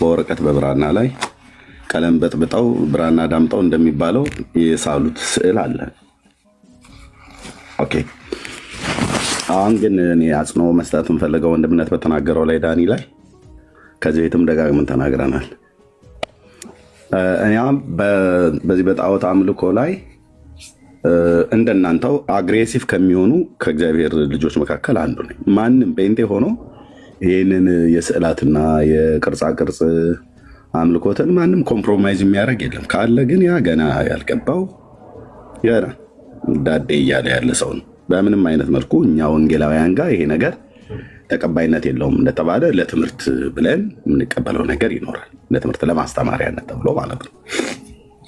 በወረቀት በብራና ላይ ቀለም በጥብጠው ብራና ዳምጠው እንደሚባለው የሳሉት ስዕል አለ። ኦኬ። አሁን ግን እኔ አጽንኦ መስጠት እንፈልገው ወንድምነት በተናገረው ላይ ዳኒ ላይ ከዚህ ቤትም ደጋግመን ተናግረናል። እኛ በዚህ በጣዖት አምልኮ ላይ እንደናንተው አግሬሲቭ ከሚሆኑ ከእግዚአብሔር ልጆች መካከል አንዱ ነኝ። ማንም ጴንጤ ሆኖ ይህንን የስዕላትና የቅርጻ ቅርጽ አምልኮትን ማንም ኮምፕሮማይዝ የሚያደርግ የለም። ካለ ግን ያ ገና ያልገባው ገና ዳዴ እያለ ያለ ሰው ነው። በምንም አይነት መልኩ እኛ ወንጌላውያን ጋር ይሄ ነገር ተቀባይነት የለውም። እንደተባለ ለትምህርት ብለን የምንቀበለው ነገር ይኖራል። ለትምህርት ለማስተማሪያነት ተብሎ ማለት ነው።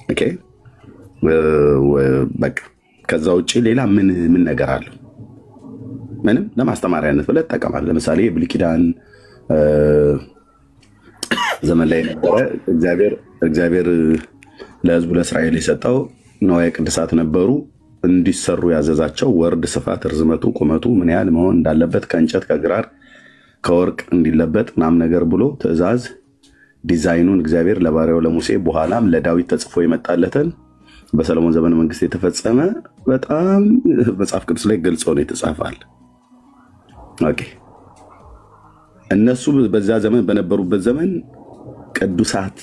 ኦኬ በቃ ከዛ ውጭ ሌላ ምን ነገር አለው? ምንም ለማስተማሪያነት ብለህ ትጠቀማለህ። ለምሳሌ የብሉይ ኪዳን ዘመን ላይ ነበረ እግዚአብሔር ለሕዝቡ ለእስራኤል የሰጠው ንዋየ ቅድሳት ነበሩ። እንዲሰሩ ያዘዛቸው ወርድ፣ ስፋት፣ ርዝመቱ፣ ቁመቱ ምን ያህል መሆን እንዳለበት ከእንጨት ከግራር ከወርቅ እንዲለበጥ ምናምን ነገር ብሎ ትእዛዝ ዲዛይኑን እግዚአብሔር ለባሪያው ለሙሴ በኋላም ለዳዊት ተጽፎ የመጣለትን በሰለሞን ዘመን መንግስት የተፈጸመ በጣም መጽሐፍ ቅዱስ ላይ ገልጾ ነው የተጻፋል። ኦኬ እነሱ በዛ ዘመን በነበሩበት ዘመን ቅዱሳት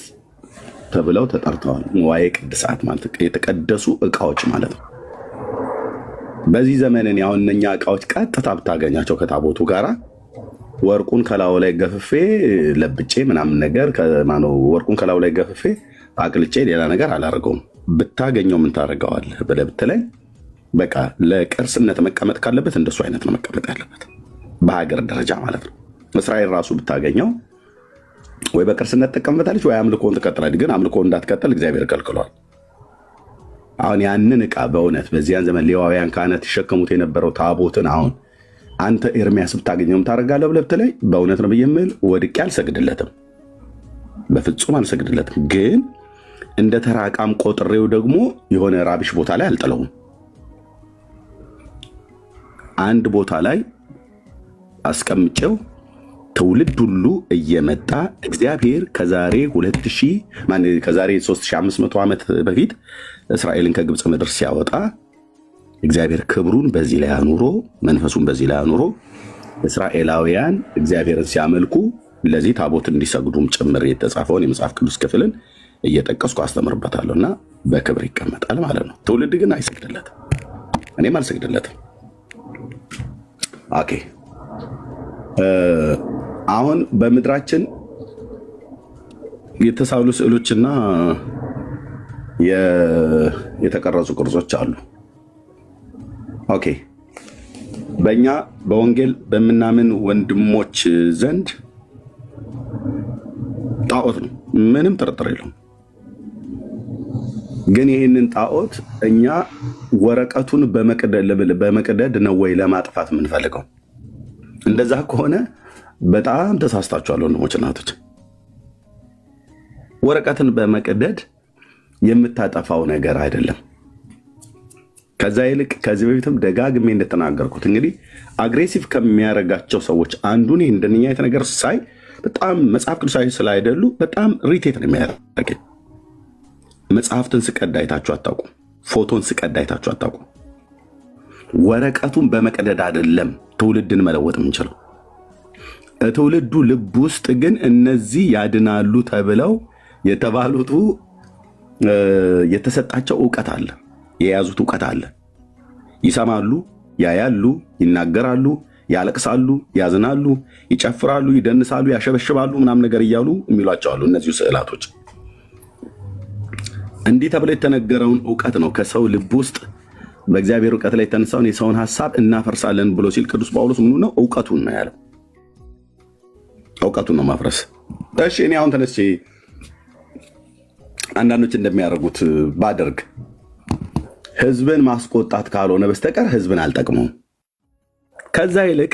ተብለው ተጠርተዋል። ንዋየ ቅድሳት ማለት የተቀደሱ እቃዎች ማለት ነው። በዚህ ዘመን አሁን እነኛ እቃዎች ቀጥታ ብታገኛቸው ከታቦቱ ጋራ ወርቁን ከላዩ ላይ ገፍፌ ለብጬ ምናምን ነገር ወርቁን ከላዩ ላይ ገፍፌ አቅልጬ ሌላ ነገር አላደርገውም። ብታገኘው ምን ታደርገዋለህ ብለህ ብትለኝ በቃ ለቅርስነት መቀመጥ ካለበት እንደሱ አይነት ነው መቀመጥ ያለበት በሀገር ደረጃ ማለት ነው። እስራኤል ራሱ ብታገኘው ወይ በቅርስነት ትቀመጣለች ወይ አምልኮን ትቀጥላለች። ግን አምልኮ እንዳትቀጥል እግዚአብሔር ከልክሏል። አሁን ያንን ዕቃ በእውነት በዚያን ዘመን ሌዋውያን ካህናት ይሸከሙት የነበረው ታቦትን አሁን አንተ ኤርሚያስ ብታገኘው ታደርጋለህ ብለህ ብትለኝ በእውነት ነው ብዬ የምልህ ወድቄ አልሰግድለትም፣ በፍጹም አልሰግድለትም። ግን እንደ ተራ ዕቃም ቆጥሬው ደግሞ የሆነ ራቢሽ ቦታ ላይ አልጥለውም። አንድ ቦታ ላይ አስቀምጬው ትውልድ ሁሉ እየመጣ እግዚአብሔር ከዛሬ 3500 ዓመት በፊት እስራኤልን ከግብፅ ምድር ሲያወጣ እግዚአብሔር ክብሩን በዚህ ላይ አኑሮ መንፈሱን በዚህ ላይ አኑሮ እስራኤላውያን እግዚአብሔርን ሲያመልኩ ለዚህ ታቦት እንዲሰግዱም ጭምር የተጻፈውን የመጽሐፍ ቅዱስ ክፍልን እየጠቀስኩ አስተምርበታለሁ እና በክብር ይቀመጣል ማለት ነው። ትውልድ ግን አይሰግድለትም፣ እኔም አልሰግድለትም። ኦኬ አሁን በምድራችን የተሳሉ ስዕሎችና የተቀረጹ ቅርጾች አሉ። ኦኬ በእኛ በወንጌል በምናምን ወንድሞች ዘንድ ጣዖት ነው፣ ምንም ጥርጥር የለውም። ግን ይህንን ጣዖት እኛ ወረቀቱን በመቅደድ ነው ወይ ለማጥፋት የምንፈልገው? እንደዛ ከሆነ በጣም ተሳስታችኋል ወንድሞች እናቶች። ወረቀትን በመቅደድ የምታጠፋው ነገር አይደለም። ከዛ ይልቅ ከዚህ በፊትም ደጋግሜ እንደተናገርኩት እንግዲህ አግሬሲቭ ከሚያደርጋቸው ሰዎች አንዱን እንደኛ አይነት ነገር ሳይ በጣም መጽሐፍ ቅዱሳዊ ስላይደሉ በጣም ሪቴት ነው የሚያደርገኝ። መጽሐፍትን ስቀድ አይታችሁ አታውቁም። ፎቶን ስቀድ አይታችሁ አታውቁም። ወረቀቱን በመቅደድ አይደለም ትውልድን መለወጥ የምንችለው። ትውልዱ ልብ ውስጥ ግን እነዚህ ያድናሉ ተብለው የተባሉት የተሰጣቸው እውቀት አለ፣ የያዙት እውቀት አለ። ይሰማሉ፣ ያያሉ፣ ይናገራሉ፣ ያለቅሳሉ፣ ያዝናሉ፣ ይጨፍራሉ፣ ይደንሳሉ፣ ያሸበሽባሉ ምናምን ነገር እያሉ የሚሏቸው አሉ። እነዚሁ ስዕላቶች እንዲህ ተብሎ የተነገረውን እውቀት ነው ከሰው ልብ ውስጥ በእግዚአብሔር እውቀት ላይ የተነሳውን የሰውን ሐሳብ እናፈርሳለን ብሎ ሲል ቅዱስ ጳውሎስ ምኑ ነው? እውቀቱን ነው ያለው። እውቀቱን ነው ማፍረስ። እሺ እኔ አሁን ተነስቼ አንዳንዶች እንደሚያደርጉት ባደርግ ህዝብን ማስቆጣት ካልሆነ በስተቀር ህዝብን አልጠቅመውም። ከዛ ይልቅ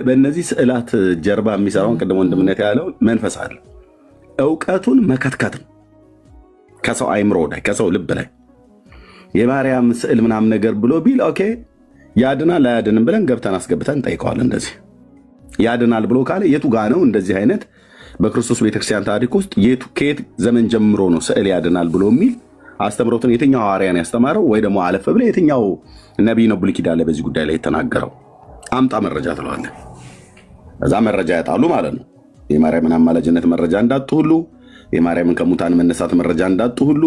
በእነዚህ ስዕላት ጀርባ የሚሰራውን ቅድሞ ወንድምነት ያለው መንፈስ አለ። እውቀቱን መከትከት ነው ከሰው አይምሮ ላይ ከሰው ልብ ላይ የማርያም ስዕል ምናምን ነገር ብሎ ቢል ኦኬ ያድናል አያድንም ብለን ገብተን አስገብተን እንጠይቀዋለን። እንደዚህ ያድናል ብሎ ካለ የቱ ጋ ነው እንደዚህ አይነት በክርስቶስ ቤተክርስቲያን ታሪክ ውስጥ ከየት ዘመን ጀምሮ ነው ስዕል ያድናል ብሎ የሚል አስተምሮትን የትኛው ሐዋርያን ያስተማረው ወይ ደግሞ አለፈ ብለህ የትኛው ነቢይ ነው ብሉይ ኪዳን ላይ በዚህ ጉዳይ ላይ የተናገረው? አምጣ መረጃ ትለዋለህ። እዛ መረጃ ያጣሉ ማለት ነው። የማርያምን አማላጅነት መረጃ እንዳጡ ሁሉ፣ የማርያምን ከሙታን መነሳት መረጃ እንዳጡ ሁሉ፣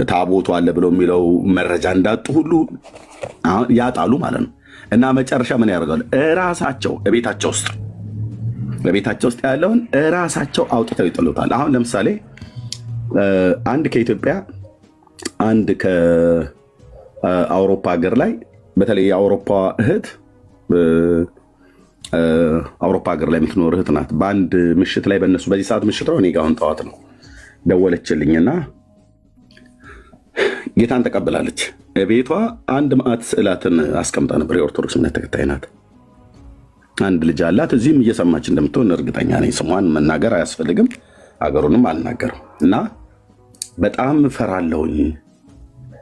ታቦቱ አለ ብለው የሚለው መረጃ እንዳጡ ሁሉ ያጣሉ ማለት ነው። እና መጨረሻ ምን ያደርጋሉ? እራሳቸው በቤታቸው ውስጥ ያለውን እራሳቸው አውጥተው ይጥሉታል። አሁን ለምሳሌ አንድ ከኢትዮጵያ አንድ ከአውሮፓ ሀገር ላይ በተለይ የአውሮፓ እህት አውሮፓ ሀገር ላይ የምትኖር እህት ናት። በአንድ ምሽት ላይ በእነሱ በዚህ ሰዓት ምሽት ነው፣ እኔ ጋር አሁን ጠዋት ነው፣ ደወለችልኝና ጌታን ተቀብላለች። ቤቷ አንድ ማዕት ስዕላትን አስቀምጣ ነበር። የኦርቶዶክስ እምነት ተከታይ ናት። አንድ ልጅ አላት። እዚህም እየሰማች እንደምትሆን እርግጠኛ ነኝ። ስሟን መናገር አያስፈልግም፣ ሀገሩንም አልናገርም። እና በጣም ፈራለሁኝ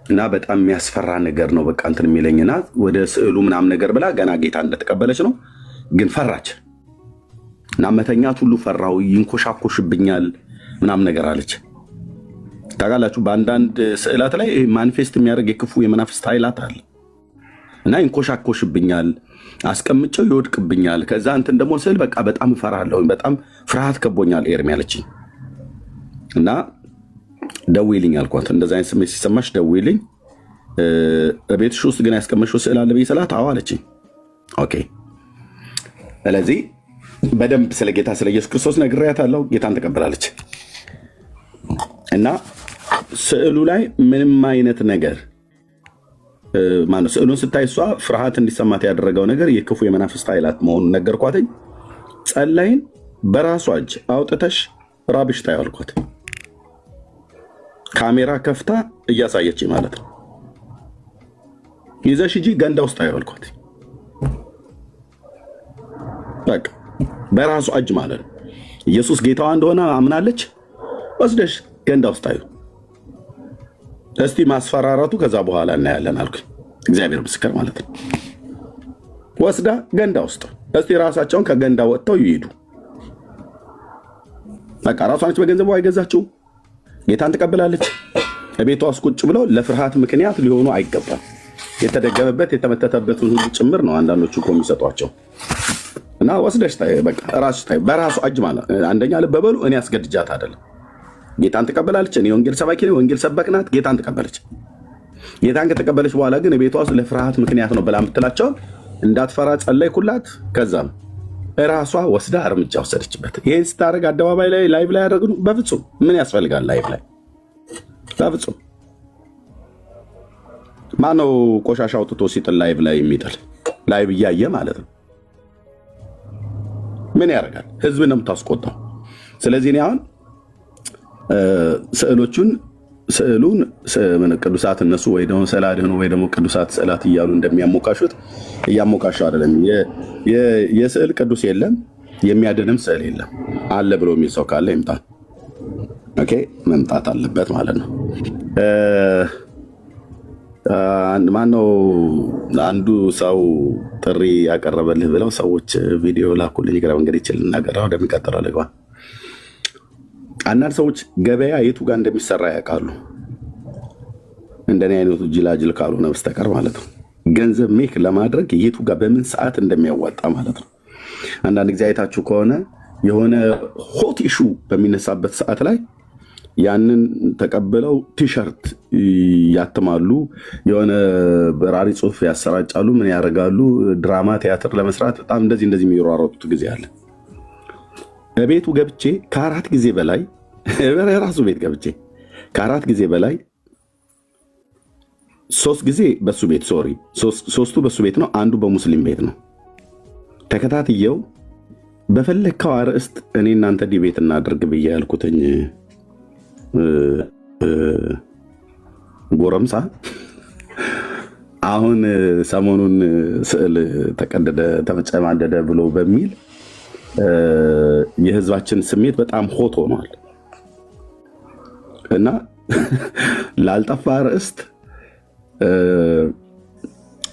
እና በጣም የሚያስፈራ ነገር ነው በቃ እንትን የሚለኝና ወደ ስዕሉ ምናምን ነገር ብላ ገና ጌታ እንደተቀበለች ነው፣ ግን ፈራች እና መተኛት ሁሉ ፈራው፣ ይንኮሻኮሽብኛል ምናምን ነገር አለች። ታውቃላችሁ በአንዳንድ ስዕላት ላይ ማኒፌስት የሚያደርግ የክፉ የመናፍስት ኃይላት አለ እና ይንኮሻኮሽብኛል፣ አስቀምጨው ይወድቅብኛል። ከዛ እንትን ደግሞ ስዕል በቃ በጣም እፈራለሁ፣ በጣም ፍርሃት ከቦኛል ኤርሚ አለችኝ። እና ደውይልኝ አልኳት። እንደዚ አይነት ስሜት ሲሰማሽ ደውይልኝ፣ ቤትሽ ውስጥ ግን ያስቀመጥሽው ስዕል አለ ብዬ ስላት አዎ አለችኝ። ኦኬ። ስለዚህ በደንብ ስለ ጌታ ስለ ኢየሱስ ክርስቶስ ነግሬያታለሁ። ጌታን ተቀብላለች። እና ስዕሉ ላይ ምንም አይነት ነገር ማነው ስዕሉን ስታይ እሷ ፍርሃት እንዲሰማት ያደረገው ነገር የክፉ የመናፍስት ኃይላት መሆኑን ነገርኳትኝ። ጸላይን በራሷ እጅ አውጥተሽ ራብሽ ታዩ አልኳት። ካሜራ ከፍታ እያሳየች ማለት ነው። ይዘሽ ሂጂ ገንዳ ውስጥ ታዩ አልኳት። በቃ በራሷ እጅ ማለት ነው። ኢየሱስ ጌታዋ እንደሆነ አምናለች። ወስደሽ ገንዳ ውስጥ ታዩ። እስቲ ማስፈራራቱ ከዛ በኋላ እናያለን አልኩኝ። እግዚአብሔር ምስክር ማለት ነው። ወስዳ ገንዳ ውስጥ እስቲ ራሳቸውን ከገንዳ ወጥተው ይሄዱ። በቃ ራሷ ነች በገንዘቧ አይገዛችው። ጌታን ተቀብላለች። ቤቷ ውስጥ ቁጭ ብለው ለፍርሃት ምክንያት ሊሆኑ አይገባም። የተደገመበት የተመተተበትን ሁሉ ጭምር ነው አንዳንዶቹ እኮ የሚሰጧቸው። እና ወስደሽ ታይ፣ በቃ ራስሽ ታይ፣ በራሱ እጅ ማለት አንደኛ ልብ በሉ። እኔ አስገድጃት አይደለም። ጌታን ተቀበላለች። እኔ ወንጌል ሰባኪ ነኝ፣ ወንጌል ሰበክናት። ጌታን ተቀበለች። ጌታን ከተቀበለች በኋላ ግን ቤቷ ውስጥ ለፍርሃት ምክንያት ነው ብላ የምትላቸው እንዳትፈራ ጸለይኩላት። ከዛም እራሷ ወስዳ እርምጃ ወሰደችበት። ይህን ስታደርግ አደባባይ ላይ ላይቭ ላይ ያደረግ በፍጹም ምን ያስፈልጋል? ላይቭ ላይ በፍጹም ማነው ቆሻሻ አውጥቶ ሲጥል ላይቭ ላይ የሚጥል? ላይቭ እያየ ማለት ነው። ምን ያደርጋል? ህዝብ ነው የምታስቆጣው። ስለዚህ እኔ አሁን ስዕሉን ቅዱሳት እነሱ ወይ ደግሞ ሰላድህኑ ወይ ደግሞ ቅዱሳት ስዕላት እያሉ እንደሚያሞካሹት እያሞካሹ አይደለም። የስዕል ቅዱስ የለም፣ የሚያድንም ስዕል የለም። አለ ብሎ የሚል ሰው ካለ ይምጣ። ኦኬ፣ መምጣት አለበት ማለት ነው። ማነው አንዱ ሰው ጥሪ ያቀረበልህ ብለው ሰዎች ቪዲዮ ላኩልኝ። ግራ መንገድ ይችል እናገራ ወደሚቀጥለው ልግባ። አንዳንድ ሰዎች ገበያ የቱ ጋር እንደሚሰራ ያውቃሉ፣ እንደኔ አይነቱ ጅላጅል ካልሆነ በስተቀር ማለት ነው። ገንዘብ ሜክ ለማድረግ የቱ ጋር በምን ሰዓት እንደሚያዋጣ ማለት ነው። አንዳንድ ጊዜ አይታችሁ ከሆነ የሆነ ሆት ኢሹ በሚነሳበት ሰዓት ላይ ያንን ተቀብለው ቲሸርት ያትማሉ፣ የሆነ በራሪ ጽሑፍ ያሰራጫሉ፣ ምን ያደርጋሉ፣ ድራማ ቲያትር ለመስራት በጣም እንደዚህ የሚሯሯጡት ጊዜ አለ። በቤቱ ገብቼ ከ4 ጊዜ በላይ ራሱ ቤት ገብቼ ከ4 ጊዜ በላይ 3 ጊዜ በሱ ቤት ሶስቱ በሱ ቤት ነው፣ አንዱ በሙስሊም ቤት ነው። ተከታትየው በፈለግከው አርዕስት እኔ እናንተ ዲቤት እናድርግ ብዬ ያልኩትኝ ጎረምሳ አሁን ሰሞኑን ስዕል ተቀደደ ተጨማደደ ብሎ በሚል የህዝባችን ስሜት በጣም ሆት ሆኗል እና ላልጠፋ ርዕስት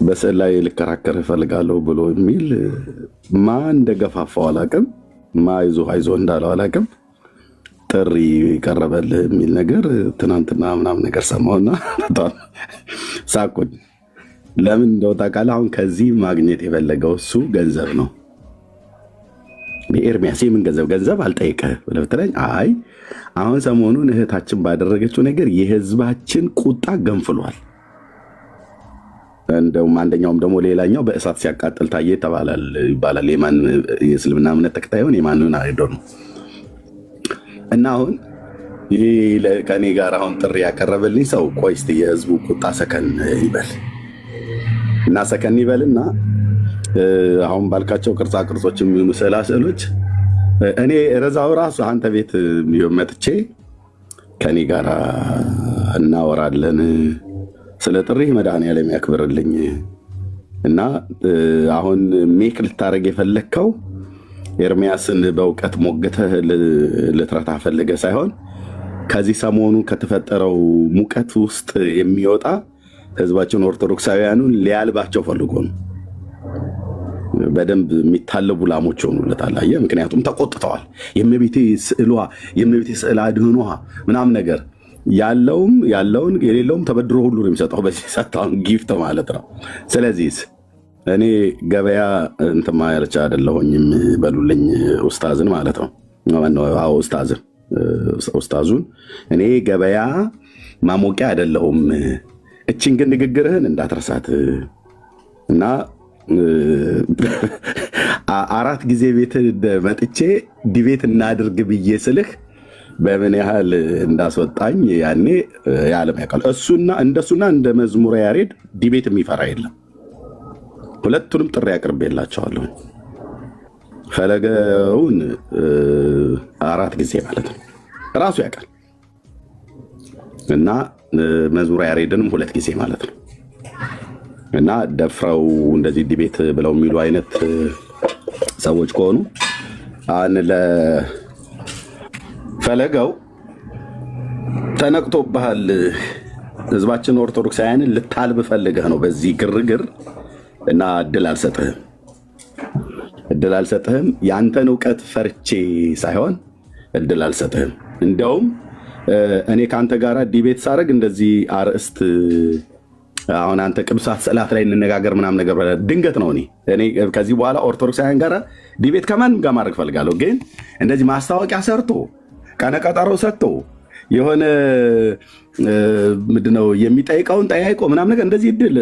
በስዕል ላይ ልከራከር እፈልጋለሁ ብሎ የሚል ማን እንደገፋፋው አላውቅም፣ አይዞህ እንዳለው አላውቅም። ጥሪ ቀረበልህ የሚል ነገር ትናንትና ምናምን ነገር ሰማሁና በጣም ሳቁኝ። ለምን እንደው ታውቃለህ? አሁን ከዚህ ማግኘት የፈለገው እሱ ገንዘብ ነው። ኤርሚያስ የምን ገንዘብ አልጠይቅህ ብለህ ብትለኝ፣ አይ አሁን ሰሞኑን እህታችን ባደረገችው ነገር የህዝባችን ቁጣ ገንፍሏል። እንደውም አንደኛውም ደግሞ ሌላኛው በእሳት ሲያቃጥል ታየ ይባላል። የማን የእስልምና እምነት ተከታዩን የማንን አይደው ነው። እና አሁን ይሄ ከኔ ጋር አሁን ጥሪ ያቀረበልኝ ሰው ቆይ እስቲ የህዝቡ ቁጣ ሰከን ይበል እና ሰከን ይበልና አሁን ባልካቸው ቅርጻ ቅርጾች የሚሆኑ ስዕሎች እኔ ረዛው ራሱ አንተ ቤት መጥቼ ከኔ ጋር እናወራለን ስለ ጥሪ መድኃኒዓለም ያክብርልኝ። እና አሁን ሜክ ልታደርግ የፈለግከው ኤርሚያስን በእውቀት ሞግተህ ልትረታ ፈልገህ ሳይሆን ከዚህ ሰሞኑ ከተፈጠረው ሙቀት ውስጥ የሚወጣ ህዝባችን ኦርቶዶክሳውያኑን ሊያልባቸው ፈልጎ ነው። በደንብ የሚታለቡ ላሞች ሆኑለታል። አየህ፣ ምክንያቱም ተቆጥተዋል። የእመቤቴ ስዕል አድህኗ ምናምን ነገር ያለውን የሌለውም ተበድሮ ሁሉ ነው የሚሰጠው። በዚህ ሰጣውን ጊፍት ማለት ነው። ስለዚህ እኔ ገበያ እንትማ ያለች አይደለሁኝም በሉልኝ ኡስታዝን ማለት ነው። ኡስታዙን እኔ ገበያ ማሞቂያ አይደለሁም። እችን ግን ንግግርህን እንዳትረሳት እና 4 ጊዜ ቤት መጥቼ ዲቤት እናድርግ ብዬ ስልህ በምን ያህል እንዳስወጣኝ ያኔ የዓለም ያውቃል። እንደሱና እንደ መዝሙረ ያሬድ ዲቤት የሚፈራ የለም። ሁለቱንም ጥሪ አቅርቤላቸዋለሁ። ፈለገውን 4 ጊዜ ማለት ነው ራሱ ያውቃል። እና መዝሙረ ያሬድንም 2 ጊዜ ማለት ነው። እና ደፍረው እንደዚህ ዲቤት ብለው የሚሉ አይነት ሰዎች ከሆኑ ለፈለገው ተነቅቶብሃል። ህዝባችን ኦርቶዶክሳውያንን ልታልብ ፈልገህ ነው በዚህ ግርግር እና እድል አልሰጥህም። ያንተን እውቀት ፈርቼ ሳይሆን እድል አልሰጥህም። እንዲያውም እኔ ከአንተ ጋር ዲቤት ሳደርግ እንደዚህ አርእስት አሁን አንተ ቅዱሳት ስዕላት ላይ እንነጋገር ምናምን ነገር ድንገት ነው። እኔ ከዚህ በኋላ ኦርቶዶክሳውያን ጋር ዲቤት ከማንም ጋር ማድረግ ፈልጋለሁ። ግን እንደዚህ ማስታወቂያ ሰርቶ ቀነቀጠሮ ሰጥቶ የሆነ ምንድነው የሚጠይቀውን ጠያይቆ ምናምን ነገር እንደዚህ ድል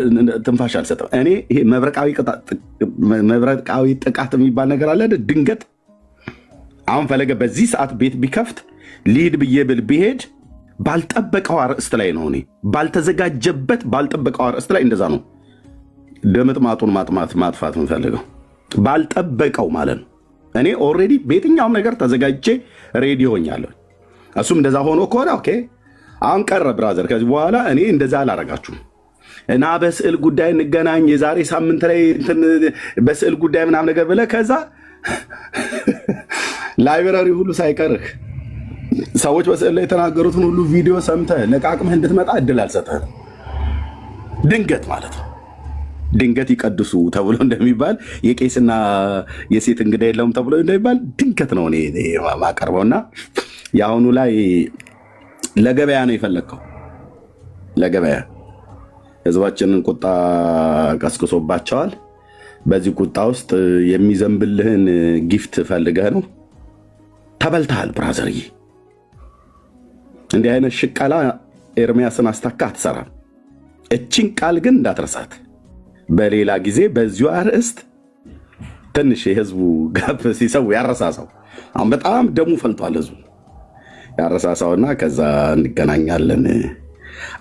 ትንፋሽ አልሰጠም። እኔ ይሄ መብረቃዊ ጥቃት የሚባል ነገር አለ። ድንገት አሁን ፈለገ በዚህ ሰዓት ቤት ቢከፍት ሊድ ብዬ ብል ቢሄድ ባልጠበቀው አርእስት ላይ ነው። እኔ ባልተዘጋጀበት ባልጠበቀው አርእስት ላይ እንደዛ ነው ደምጥማጡን ማጥፋት የምፈልገው ባልጠበቀው ማለት ነው። እኔ ኦልሬዲ በየትኛውም ነገር ተዘጋጅቼ ሬዲ ሆኛለሁ። እሱም እንደዛ ሆኖ ከሆነ ኦኬ አሁን ቀረ ብራዘር። ከዚህ በኋላ እኔ እንደዛ አላረጋችሁም እና በስዕል ጉዳይ እንገናኝ የዛሬ ሳምንት ላይ በስዕል ጉዳይ ምናምን ነገር ብለህ ከዛ ላይብራሪ ሁሉ ሳይቀርህ ሰዎች በስዕል ላይ የተናገሩትን ሁሉ ቪዲዮ ሰምተህ ለቃቅመህ እንድትመጣ እድል አልሰጠህም። ድንገት ማለት ነው። ድንገት ይቀድሱ ተብሎ እንደሚባል የቄስና የሴት እንግዳ የለውም ተብሎ እንደሚባል ድንገት ነው እኔ ማቀርበውና የአሁኑ ላይ ለገበያ ነው የፈለግከው። ለገበያ ህዝባችንን ቁጣ ቀስቅሶባቸዋል። በዚህ ቁጣ ውስጥ የሚዘንብልህን ጊፍት ፈልገህ ነው። ተበልተሃል ብራዘርዬ። እንዲህ አይነት ሽቀላ ኤርሚያስን አስታካ አትሰራም። እችን ቃል ግን እንዳትረሳት። በሌላ ጊዜ በዚሁ አርእስት ትንሽ የህዝቡ ጋብ ሲሰው ያረሳሳው አሁን በጣም ደሙ ፈልቷል ህዝቡ ያረሳሳውና ከዛ እንገናኛለን።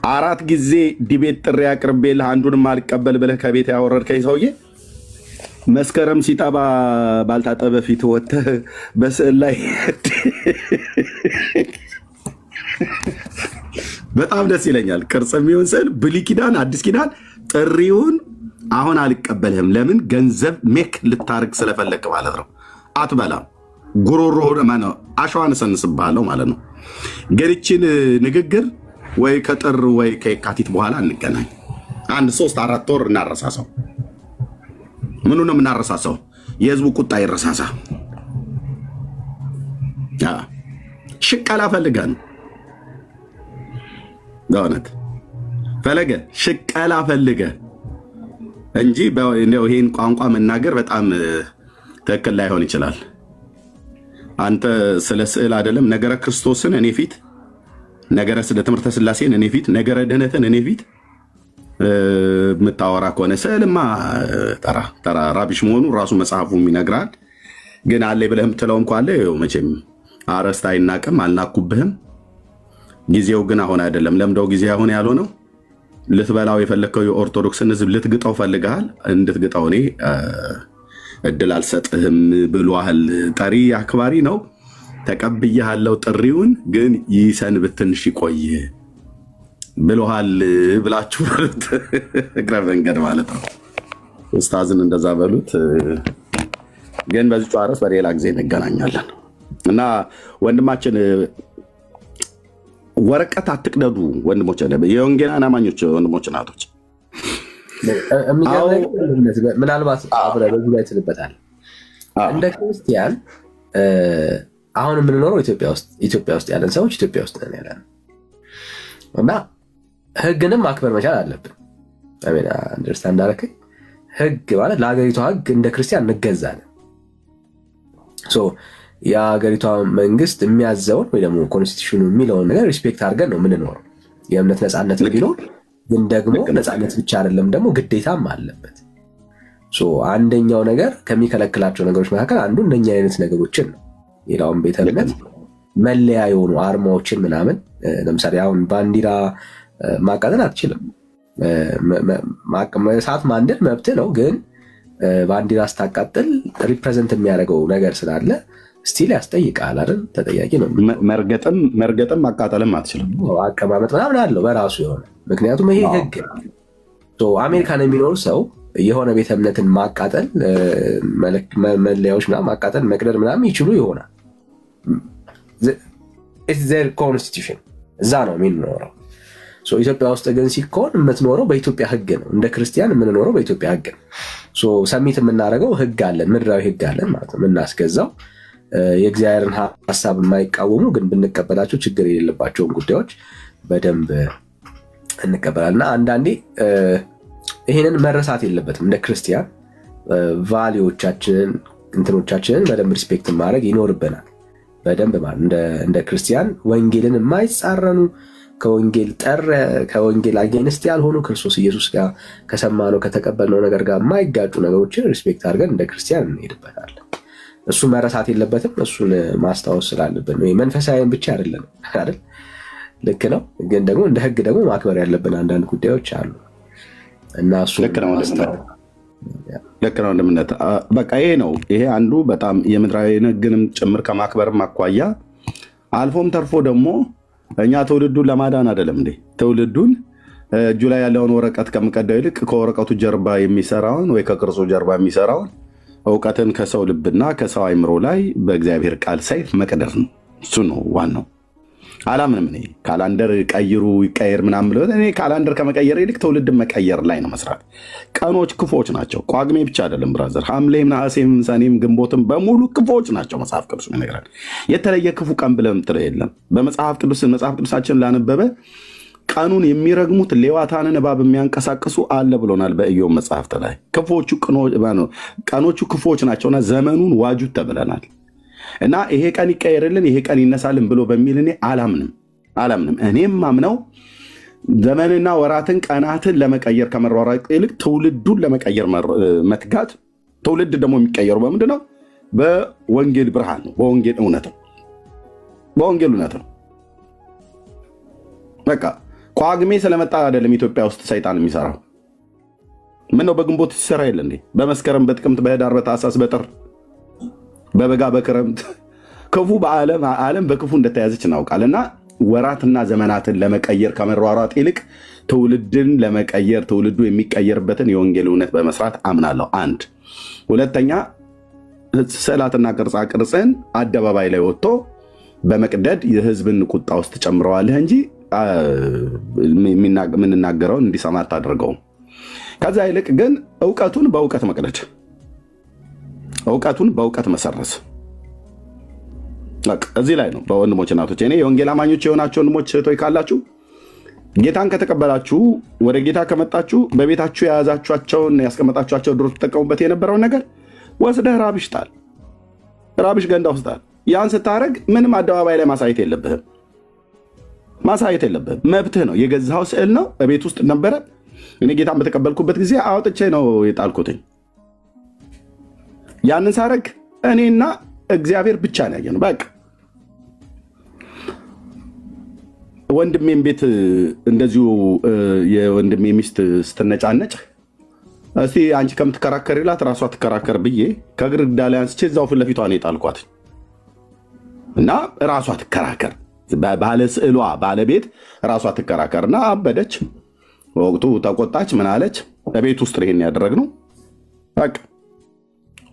4 ጊዜ ዲቤት ጥሪ አቅርቤልህ አንዱንም አልቀበል ብለህ ከቤት ያወረድከኝ ሰውዬ መስከረም ሲጠባ ባልታጠበ ፊት ወጥተህ በስዕል ላይ በጣም ደስ ይለኛል። ቅርጽ የሚሆን ስዕል ብሉይ ኪዳን አዲስ ኪዳን ጥሪውን አሁን አልቀበልህም። ለምን? ገንዘብ ሜክ ልታርግ ስለፈለክ ማለት ነው። አትበላም። ጉሮሮ አሸዋን እሰንስብሃለሁ ማለት ነው። ገሪችን ንግግር ወይ ከጥር ወይ ከየካቲት በኋላ እንገናኝ። 1-3-4 ወር እናረሳሳው። ምኑ ነው የምናረሳሳው? የህዝቡ ቁጣ ይረሳሳ። ሽቀላ ፈልገህ ነው በእውነት ፈለገ ሽቀላ ፈልገህ እንጂ ይሄን ቋንቋ መናገር በጣም ትክክል ላይሆን ይችላል። አንተ ስለ ስዕል አይደለም ነገረ ክርስቶስን እኔ ፊት፣ ነገረ ስለ ትምህርተ ስላሴን እኔ ፊት፣ ነገረ ድህነትን እኔ ፊት የምታወራ ከሆነ ስዕልማ ተራ ራቢሽ መሆኑ ራሱ መጽሐፉም ይነግራል። ግን አለ ብለህ የምትለውም ካለ መቼም አረስት አይናቅም፣ አልናኩብህም። ጊዜው ግን አሁን አይደለም። ለምደው ጊዜ አሁን ያልሆነው ልትበላው የፈለግከው የኦርቶዶክስን ህዝብ ልትግጠው ፈልገሃል። እንድትግጠው እኔ እድል አልሰጥህም ብሏል። ጠሪ አክባሪ ነው፣ ተቀብያለሁ ጥሪውን፣ ግን ይሰንብት ትንሽ ይቆይ ብሎሃል ብላችሁ በሉት። እግረ መንገድ ማለት ነው። ኡስታዝን እንደዛ በሉት። ግን በዚህ ጨዋረስ በሌላ ጊዜ እንገናኛለን እና ወንድማችን ወረቀት አትቅደዱ ወንድሞች፣ የወንጌላውያን አማኞች ወንድሞች ናቶች። ምናልባት በዚህ ላይ ትልበታል። እንደ ክርስቲያን አሁን የምንኖረው ኢትዮጵያ ውስጥ ያለን ሰዎች ኢትዮጵያ ውስጥ ነን ያለን እና ህግንም ማክበር መቻል አለብን። አንደርስታንድ አደረከኝ? ህግ ማለት ለሀገሪቷ ህግ እንደ ክርስቲያን እንገዛለን። የሀገሪቷ መንግስት የሚያዘውን ወይ ደግሞ ኮንስቲቱሽኑ የሚለውን ነገር ሪስፔክት አድርገን ነው የምንኖረው። የእምነት ነፃነት ቢኖር ግን ደግሞ ነፃነት ብቻ አይደለም ደግሞ ግዴታም አለበት። አንደኛው ነገር ከሚከለክላቸው ነገሮች መካከል አንዱ እነኛ አይነት ነገሮችን ነው። ሌላውን ቤተ እምነት መለያ የሆኑ አርማዎችን ምናምን ለምሳሌ አሁን ባንዲራ ማቃጠል አትችልም። እሳት ማንደድ መብት ነው፣ ግን ባንዲራ ስታቃጥል ሪፕሬዘንት የሚያደርገው ነገር ስላለ ስቲል ያስጠይቃል አይደል? ተጠያቂ ነው። መርገጥም ማቃጠልም አትችልም። አቀማመጥ ምናምን አለው በራሱ የሆነ ምክንያቱም ይሄ ህግ። አሜሪካን የሚኖር ሰው የሆነ ቤተ እምነትን ማቃጠል፣ መለያዎች ምናምን ማቃጠል፣ መቅደድ ምናምን ይችሉ ይሆናል። ዘር ኮንስቲቱሽን እዛ ነው የሚኖረው። ኢትዮጵያ ውስጥ ግን ሲኮን የምትኖረው በኢትዮጵያ ህግ ነው። እንደ ክርስቲያን የምንኖረው በኢትዮጵያ ህግ ነው። ሰሚት የምናደርገው ህግ አለን፣ ምድራዊ ህግ አለን ማለት ነው። የምናስገዛው የእግዚአብሔርን ሀሳብ የማይቃወሙ ግን ብንቀበላቸው ችግር የሌለባቸውን ጉዳዮች በደንብ እንቀበላል። እና አንዳንዴ ይሄንን መረሳት የለበትም። እንደ ክርስቲያን ቫሊዎቻችንን እንትኖቻችንን በደንብ ሪስፔክት ማድረግ ይኖርብናል። በደንብ ማለት እንደ ክርስቲያን ወንጌልን የማይጻረኑ ከወንጌል አጌንስት ያልሆኑ ክርስቶስ ኢየሱስ ጋር ከሰማነው ከተቀበልነው ነገር ጋር የማይጋጩ ነገሮችን ሪስፔክት አድርገን እንደ ክርስቲያን እንሄድበታለን። እሱ መረሳት የለበትም። እሱን ማስታወስ ስላለብን መንፈሳዊን ብቻ አይደለም አይደል? ልክ ነው። ግን ደግሞ እንደ ህግ ደግሞ ማክበር ያለብን አንዳንድ ጉዳዮች አሉ እና እሱ ልክ ነው እንደምነት በቃ ይሄ ነው። ይሄ አንዱ በጣም የምድራዊ ህግንም ጭምር ከማክበርም አኳያ አልፎም ተርፎ ደግሞ እኛ ትውልዱን ለማዳን አይደለም እንዴ? ትውልዱን እጁ ላይ ያለውን ወረቀት ከምቀደው ይልቅ ከወረቀቱ ጀርባ የሚሰራውን ወይ ከቅርጹ ጀርባ የሚሰራውን እውቀትን ከሰው ልብና ከሰው አይምሮ ላይ በእግዚአብሔር ቃል ሰይፍ መቅደር ነው። እሱ ነው ዋናው። አላምንም እኔ ካላንደር ቀይሩ ይቀየር ምናምን ብለው እኔ ካላንደር ከመቀየር ይልቅ ትውልድን መቀየር ላይ ነው መስራት። ቀኖች ክፎች ናቸው። ቋግሜ ብቻ አይደለም ብራዘር፣ ሐምሌም፣ ነሐሴም፣ ሰኔም፣ ግንቦትም በሙሉ ክፎች ናቸው። መጽሐፍ ቅዱስ ይነግራል። የተለየ ክፉ ቀን ብለህ የምትለው የለም። መጽሐፍ ቅዱሳችን ላነበበ ቀኑን የሚረግሙት ሌዋታንን እባብ የሚያንቀሳቅሱ አለ ብሎናል በኢዮብ መጽሐፍት ላይ። ቀኖቹ ክፎች ናቸውና ዘመኑን ዋጁት ተብለናል። እና ይሄ ቀን ይቀየርልን ይሄ ቀን ይነሳልን ብሎ በሚል እኔ አላምንም። እኔም ማምነው ዘመንና ወራትን ቀናትን ለመቀየር ከመሯሯጥ ይልቅ ትውልዱን ለመቀየር መትጋት። ትውልድ ደግሞ የሚቀየሩ በምንድን ነው? በወንጌል ብርሃን ነው። በወንጌል እውነት ነው። በቃ ቋግሜ ስለመጣ አይደለም ኢትዮጵያ ውስጥ ሰይጣን የሚሰራው። ምን ነው በግንቦት ሲሰራ የለ እንዴ? በመስከረም፣ በጥቅምት፣ በህዳር፣ በታህሳስ፣ በጥር፣ በበጋ፣ በክረምት ክፉ ዓለም በክፉ እንደተያዘች እናውቃል። እና ወራትና ዘመናትን ለመቀየር ከመሯሯጥ ይልቅ ትውልድን ለመቀየር ትውልዱ የሚቀየርበትን የወንጌል እውነት በመስራት አምናለሁ። አንድ ሁለተኛ ስዕላትና ቅርጻ ቅርጽን አደባባይ ላይ ወጥቶ በመቅደድ የህዝብን ቁጣ ውስጥ ጨምረዋለህ እንጂ የምንናገረውን እንዲሰማ አታደርገውም። ከዛ ይልቅ ግን እውቀቱን በእውቀት መቅደድ፣ እውቀቱን በእውቀት መሰረዝ። በቃ እዚህ ላይ ነው በወንድሞች እናቶች። እኔ የወንጌል አማኞች የሆናችሁ ወንድሞች እህቶች ካላችሁ ጌታን ከተቀበላችሁ ወደ ጌታ ከመጣችሁ በቤታችሁ የያዛችኋቸውን ያስቀመጣችኋቸው ድሮ ትጠቀሙበት የነበረውን ነገር ወስደህ ራብሽ ጣል፣ ራብሽ ገንዳ ውስጥ ጣል። ያን ስታደርግ ምንም አደባባይ ላይ ማሳየት የለብህም፣ ማሳየት የለብህም። መብትህ ነው። የገዛኸው ስዕል ነው፣ በቤት ውስጥ ነበረ። እኔ ጌታን በተቀበልኩበት ጊዜ አውጥቼ ነው የጣልኩትኝ። ያንን ሳረግ እኔና እግዚአብሔር ብቻ ነው ያየነው። በቃ ወንድሜን ቤት እንደዚሁ የወንድሜ ሚስት ስትነጫነጭ እስቲ አንቺ ከምትከራከሪላት ራሷ ትከራከር ብዬ ከግድግዳ ላይ አንስቼ እዛው ፊት ለፊቷ ነው የጣልኳት እና ራሷ ትከራከር፣ ባለ ስዕሏ ባለቤት ራሷ ትከራከር እና አበደች። ወቅቱ ተቆጣች። ምን አለች? በቤት ውስጥ ይሄን ያደረግነው በቃ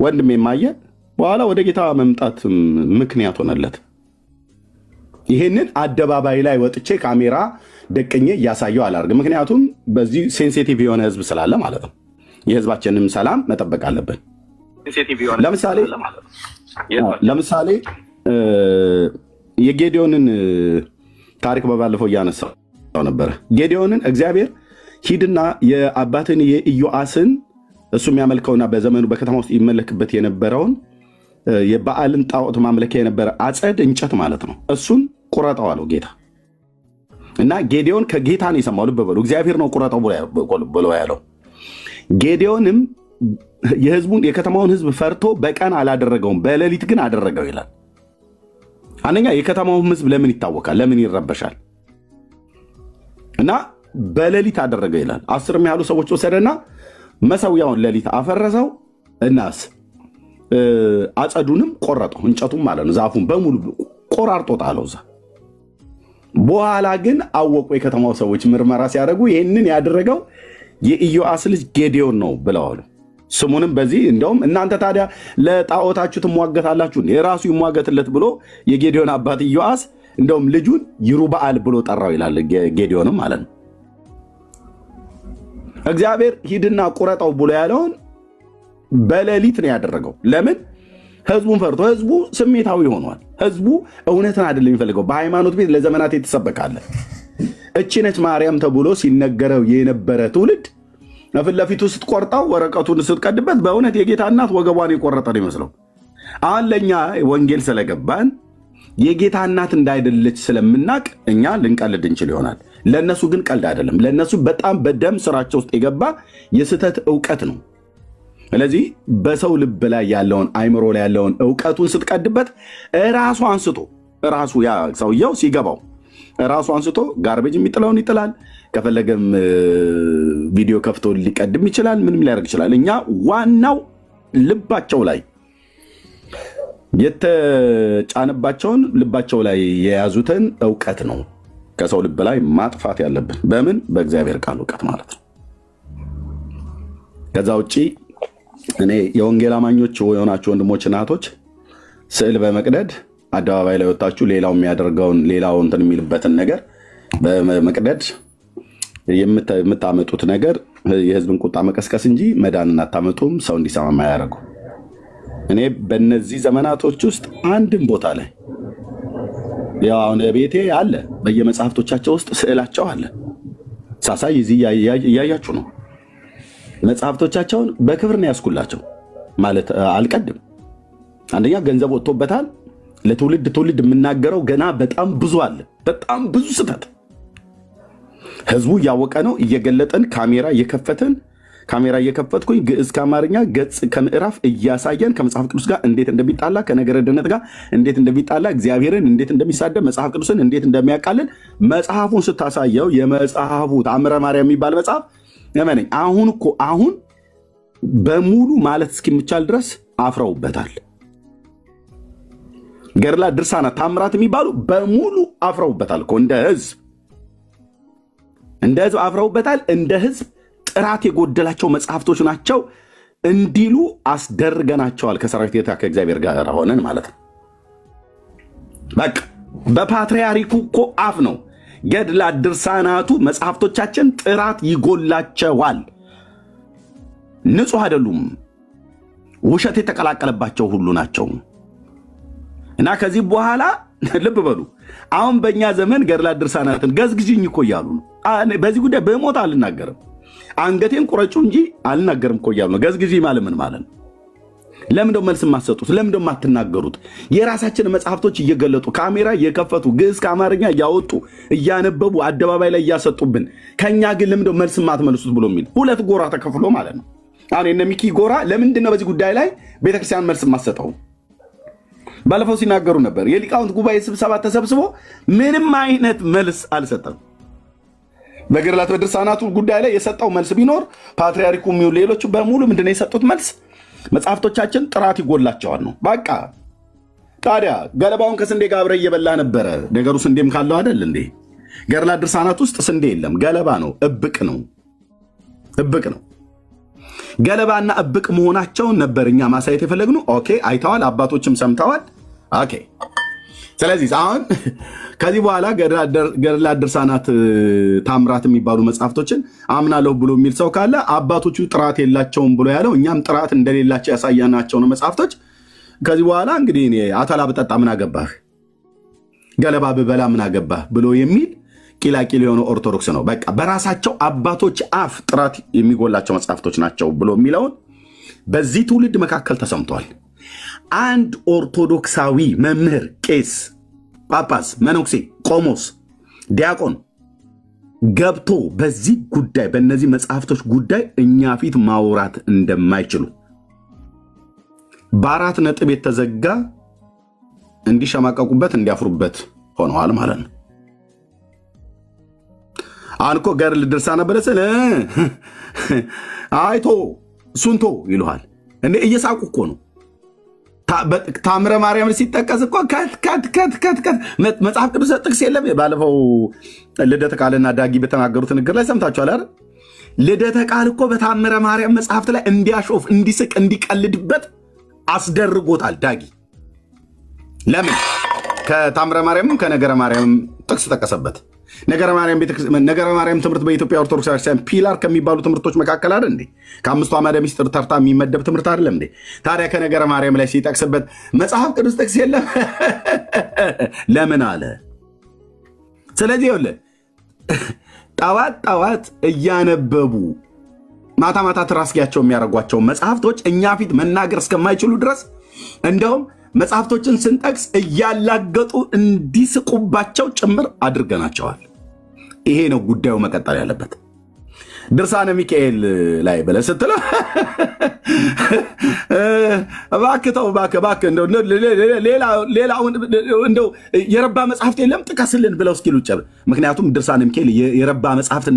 ወንድሜ ማየ በኋላ ወደ ጌታ መምጣት ምክንያት ሆነለት። ይሄንን አደባባይ ላይ ወጥቼ ካሜራ ደቅኜ እያሳየው አላርግ። ምክንያቱም በዚህ ሴንሲቲቭ የሆነ ህዝብ ስላለ ማለት ነው። የህዝባችንም ሰላም መጠበቅ አለብን። ለምሳሌ የጌዲዮንን ታሪክ በባለፈው እያነሳው ነበረ። ጌዲዮንን እግዚአብሔር ሂድና የአባትን የኢዮአስን እሱ የሚያመልከውና በዘመኑ በከተማ ውስጥ ይመለክበት የነበረውን የበዓልን ጣዖት ማምለኪያ የነበረ አጸድ እንጨት ማለት ነው፣ እሱን ቁረጠው አለው ጌታ። እና ጌዲዮን ከጌታ ነው የሰማው። ልብ በሉ፣ እግዚአብሔር ነው ቁረጠው ብሎ ያለው። ጌዲዮንም የህዝቡን የከተማውን ህዝብ ፈርቶ በቀን አላደረገውም፣ በሌሊት ግን አደረገው ይላል። አንደኛ የከተማውን ህዝብ ለምን ይታወቃል? ለምን ይረበሻል? እና በሌሊት አደረገ ይላል። 10 የሚያህሉ ሰዎች ወሰደና መሰዊያውን ሌሊት አፈረሰው። እናስ አጸዱንም ቆረጠው፣ እንጨቱም ማለት ነው ዛፉን በሙሉ ቆራርጦ ጣለው እዛ። በኋላ ግን አወቁ የከተማው ሰዎች ምርመራ ሲያደርጉ ይህንን ያደረገው የኢዮአስ ልጅ ጌዲዮን ነው ብለዋሉ። ስሙንም በዚህ እንደውም እናንተ ታዲያ ለጣዖታችሁ ትሟገታላችሁ፣ የራሱ ይሟገትለት ብሎ የጌዲዮን አባት ኢዮአስ እንደውም ልጁን ይሩበአል ብሎ ጠራው ይላል። ጌዲዮንም ማለት ነው እግዚአብሔር ሂድና ቁረጠው ብሎ ያለውን በሌሊት ነው ያደረገው። ለምን? ህዝቡን ፈርቶ። ህዝቡ ስሜታዊ ሆኗል። ህዝቡ እውነትን አይደለም የሚፈልገው። በሃይማኖት ቤት ለዘመናት የተሰበካለ እቺ ነች ማርያም ተብሎ ሲነገረው የነበረ ትውልድ ፊት ለፊቱ ስትቆርጣው ወረቀቱን ስትቀድበት በእውነት የጌታ እናት ወገቧን የቆረጠ ነው ይመስለው። አሁን ለእኛ ወንጌል ስለገባን የጌታ እናት እንዳይደለች ስለምናቅ እኛ ልንቀልድ እንችል ይሆናል። ለእነሱ ግን ቀልድ አይደለም። ለእነሱ በጣም በደም ስራቸው ውስጥ የገባ የስህተት እውቀት ነው። ስለዚህ በሰው ልብ ላይ ያለውን አይምሮ ላይ ያለውን እውቀቱን ስትቀድበት ራሱ አንስቶ ራሱ ያ ሰውየው ሲገባው ራሱ አንስቶ ጋርቤጅ የሚጥለውን ይጥላል። ከፈለገም ቪዲዮ ከፍቶ ሊቀድም ይችላል። ምንም ሊያደርግ ይችላል። እኛ ዋናው ልባቸው ላይ የተጫነባቸውን ልባቸው ላይ የያዙትን እውቀት ነው ከሰው ልብ ላይ ማጥፋት ያለብን። በምን? በእግዚአብሔር ቃል እውቀት ማለት ነው። ከዛ ውጭ እኔ የወንጌል አማኞች የሆናችሁ ወንድሞች እናቶች ስዕል በመቅደድ አደባባይ ላይ ወጣችሁ ሌላው የሚያደርገውን ሌላው እንትን የሚልበትን ነገር በመቅደድ የምታመጡት ነገር የህዝብን ቁጣ መቀስቀስ እንጂ መዳንን አታመጡም። ሰው እንዲሰማ ማያደርጉ። እኔ በእነዚህ ዘመናቶች ውስጥ አንድም ቦታ ላይ ያው አሁን ቤቴ አለ፣ በየመጽሐፍቶቻቸው ውስጥ ስዕላቸው አለ። ሳሳይ እዚህ እያያችሁ ነው። መጽሐፍቶቻቸውን በክብር ነው ያስኩላቸው ማለት አልቀድም። አንደኛ ገንዘብ ወጥቶበታል። ለትውልድ ትውልድ የምናገረው ገና በጣም ብዙ አለ፣ በጣም ብዙ ስህተት ህዝቡ እያወቀ ነው። እየገለጠን ካሜራ እየከፈትኩኝ ግዕዝ ከአማርኛ ገጽ ከምዕራፍ እያሳየን ከመጽሐፍ ቅዱስ ጋር እንዴት እንደሚጣላ፣ ከነገረ ድነት ጋር እንዴት እንደሚጣላ፣ እግዚአብሔርን እንዴት እንደሚሳደብ፣ መጽሐፍ ቅዱስን እንዴት እንደሚያቃልል መጽሐፉን ስታሳየው የመጽሐፉ ተአምረ ማርያም የሚባል መጽሐፍ እመነኝ አሁን በሙሉ ማለት እስኪምቻል ድረስ አፍረውበታል። ገድላ፣ ድርሳናት፣ ታምራት የሚባሉ በሙሉ አፍረውበታል እኮ እንደ ህዝብ አፍረውበታል። እንደ ህዝብ ጥራት የጎደላቸው መጽሐፍቶች ናቸው እንዲሉ አስደርገናቸዋል። ከሰራዊት ጌታ ከእግዚአብሔር ጋር ሆነን ማለት ነው። በቃ በፓትርያርኩ እኮ አፍ ነው ገድላት፣ ድርሳናቱ፣ መጽሐፍቶቻችን ጥራት ይጎላቸዋል። ንጹህ አይደሉም። ውሸት የተቀላቀለባቸው ሁሉ ናቸው። እና ከዚህ በኋላ ልብ በሉ አሁን በእኛ ዘመን ገድላት ድርሳናትን ገዝግዥኝ እኮ እያሉ ነው። በዚህ ጉዳይ በሞት አልናገርም፣ አንገቴን ቁረጩ እንጂ አልናገርም እኮ እያሉ ነው። ገዝግዥ ማለት ምን ማለት ነው? ለምንድነው መልስ የማትሰጡት? ለምንድነው የማትናገሩት? የራሳችን መጽሐፍቶች እየገለጡ ካሜራ እየከፈቱ ግዕዝ ከአማርኛ እያወጡ እያነበቡ አደባባይ ላይ እያሰጡብን፣ ከኛ ግን ለምንድነው መልስ የማትመልሱት ብሎ የሚል ሁለት ጎራ ተከፍሎ ማለት ነው። አሁን የነ ሚኪ ጎራ ለምንድነው በዚህ ጉዳይ ላይ ቤተክርስቲያን መልስ የማትሰጠው? ባለፈው ሲናገሩ ነበር። የሊቃውንት ጉባኤ ስብሰባ ተሰብስቦ ምንም አይነት መልስ አልሰጠም። በገድላት በድርሳናቱ ጉዳይ ላይ የሰጠው መልስ ቢኖር ፓትርያርኩ የሚሆኑ ሌሎቹ በሙሉ ምንድነው የሰጡት መልስ? መጽሐፍቶቻችን ጥራት ይጎላቸዋል ነው በቃ። ታዲያ ገለባውን ከስንዴ ጋር አብረህ እየበላ ነበረ። ነገሩ ስንዴም ካለው አይደል እንዴ? ገድላት ድርሳናት ውስጥ ስንዴ የለም፣ ገለባ ነው፣ እብቅ ነው፣ እብቅ ነው። ገለባና እብቅ መሆናቸውን ነበር እኛ ማሳየት የፈለግነው። ኦኬ አይተዋል፣ አባቶችም ሰምተዋል። ኦኬ ስለዚህ አሁን ከዚህ በኋላ ገድላት ድርሳናት ታምራት የሚባሉ መጽሐፍቶችን አምናለሁ ብሎ የሚል ሰው ካለ አባቶቹ ጥራት የላቸውም ብሎ ያለው እኛም ጥራት እንደሌላቸው ያሳያናቸው ነው መጽሐፍቶች። ከዚህ በኋላ እንግዲህ እኔ አተላ ብጠጣ ምን አገባህ፣ ገለባ ብበላ ምን አገባህ ብሎ የሚል ቂላቂል የሆነ ኦርቶዶክስ ነው። በቃ በራሳቸው አባቶች አፍ ጥራት የሚጎላቸው መጽሐፍቶች ናቸው ብሎ የሚለውን በዚህ ትውልድ መካከል ተሰምቷል። አንድ ኦርቶዶክሳዊ መምህር፣ ቄስ፣ ጳጳስ፣ መነኩሴ፣ ቆሞስ፣ ዲያቆን ገብቶ በዚህ ጉዳይ በእነዚህ መጽሐፍቶች ጉዳይ እኛ ፊት ማውራት እንደማይችሉ በአራት ነጥብ የተዘጋ እንዲሸማቀቁበት እንዲያፍሩበት ሆነዋል ማለት ነው። አንኮ ገድል ድርሳና በለሰለ አይቶ ሱንቶ ይሉሃል እንዴ? እየሳቁ እኮ ነው። ታምረ ማርያም ሲጠቀስ እኮ ከት መጽሐፍ ቅዱስ ጥቅስ የለም። ባለፈው ልደተ ቃልና ዳጊ በተናገሩት ንግግር ላይ ሰምታችኋል አይደል? ልደተ ቃል እኮ በታምረ ማርያም መጽሐፍት ላይ እንዲያሾፍ፣ እንዲስቅ፣ እንዲቀልድበት አስደርጎታል ዳጊ። ለምን? ከታምረ ማርያምም ከነገረ ማርያም ጥቅስ ጠቀሰበት። ነገረ ማርያም ትምህርት በኢትዮጵያ ኦርቶዶክስ ክርስቲያን ፒላር ከሚባሉ ትምህርቶች መካከል አይደል እንዴ? ከአምስቱ አዕማደ ምስጢር ተርታ የሚመደብ ትምህርት አይደለም እንዴ? ታዲያ ከነገረ ማርያም ላይ ሲጠቅስበት መጽሐፍ ቅዱስ ጥቅስ የለም ለምን አለ? ስለዚህ ይኸውልህ ጠዋት እያነበቡ ማታ ማታ ትራስጌያቸው የሚያደርጓቸው መጽሐፍቶች እኛ ፊት መናገር እስከማይችሉ ድረስ እንደውም መጽሐፍቶችን ስንጠቅስ እያላገጡ እንዲስቁባቸው ጭምር አድርገናቸዋል። ይሄ ነው ጉዳዩ መቀጠል ያለበት። ድርሳነ ሚካኤል ላይ ብለህ ስትለው እባክህ ተው እባክህ እንደው የረባ መጽሐፍት የለም ጥቀስልን ብለው እስኪሉ ጨብ። ምክንያቱም ድርሳነ ሚካኤል የረባ መጽሐፍት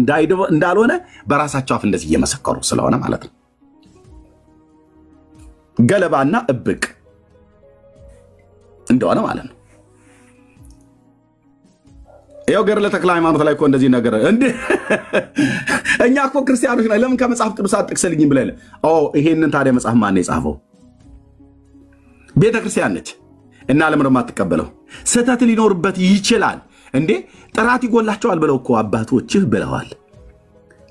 እንዳልሆነ በራሳቸው አፍ እንደዚህ እየመሰከሩ ስለሆነ ማለት ነው። ገለባና እብቅ እንደሆነ ማለት ነው። ይኸው ገድለ ተክለ ሃይማኖት ላይ እኮ እንደዚህ ነገር እንደ እኛ እኮ ክርስቲያኖች ነን፣ ለምን ከመጽሐፍ ቅዱስ አትጠቅስልኝም ብለህ ይሄንን ታዲያ መጽሐፍ ማን የጻፈው? ቤተ ክርስቲያን ነች እና ለምን የማትቀበለው? ስህተት ሊኖርበት ይችላል እንዴ? ጥራት ይጎላቸዋል ብለው እኮ አባቶችህ ብለዋል።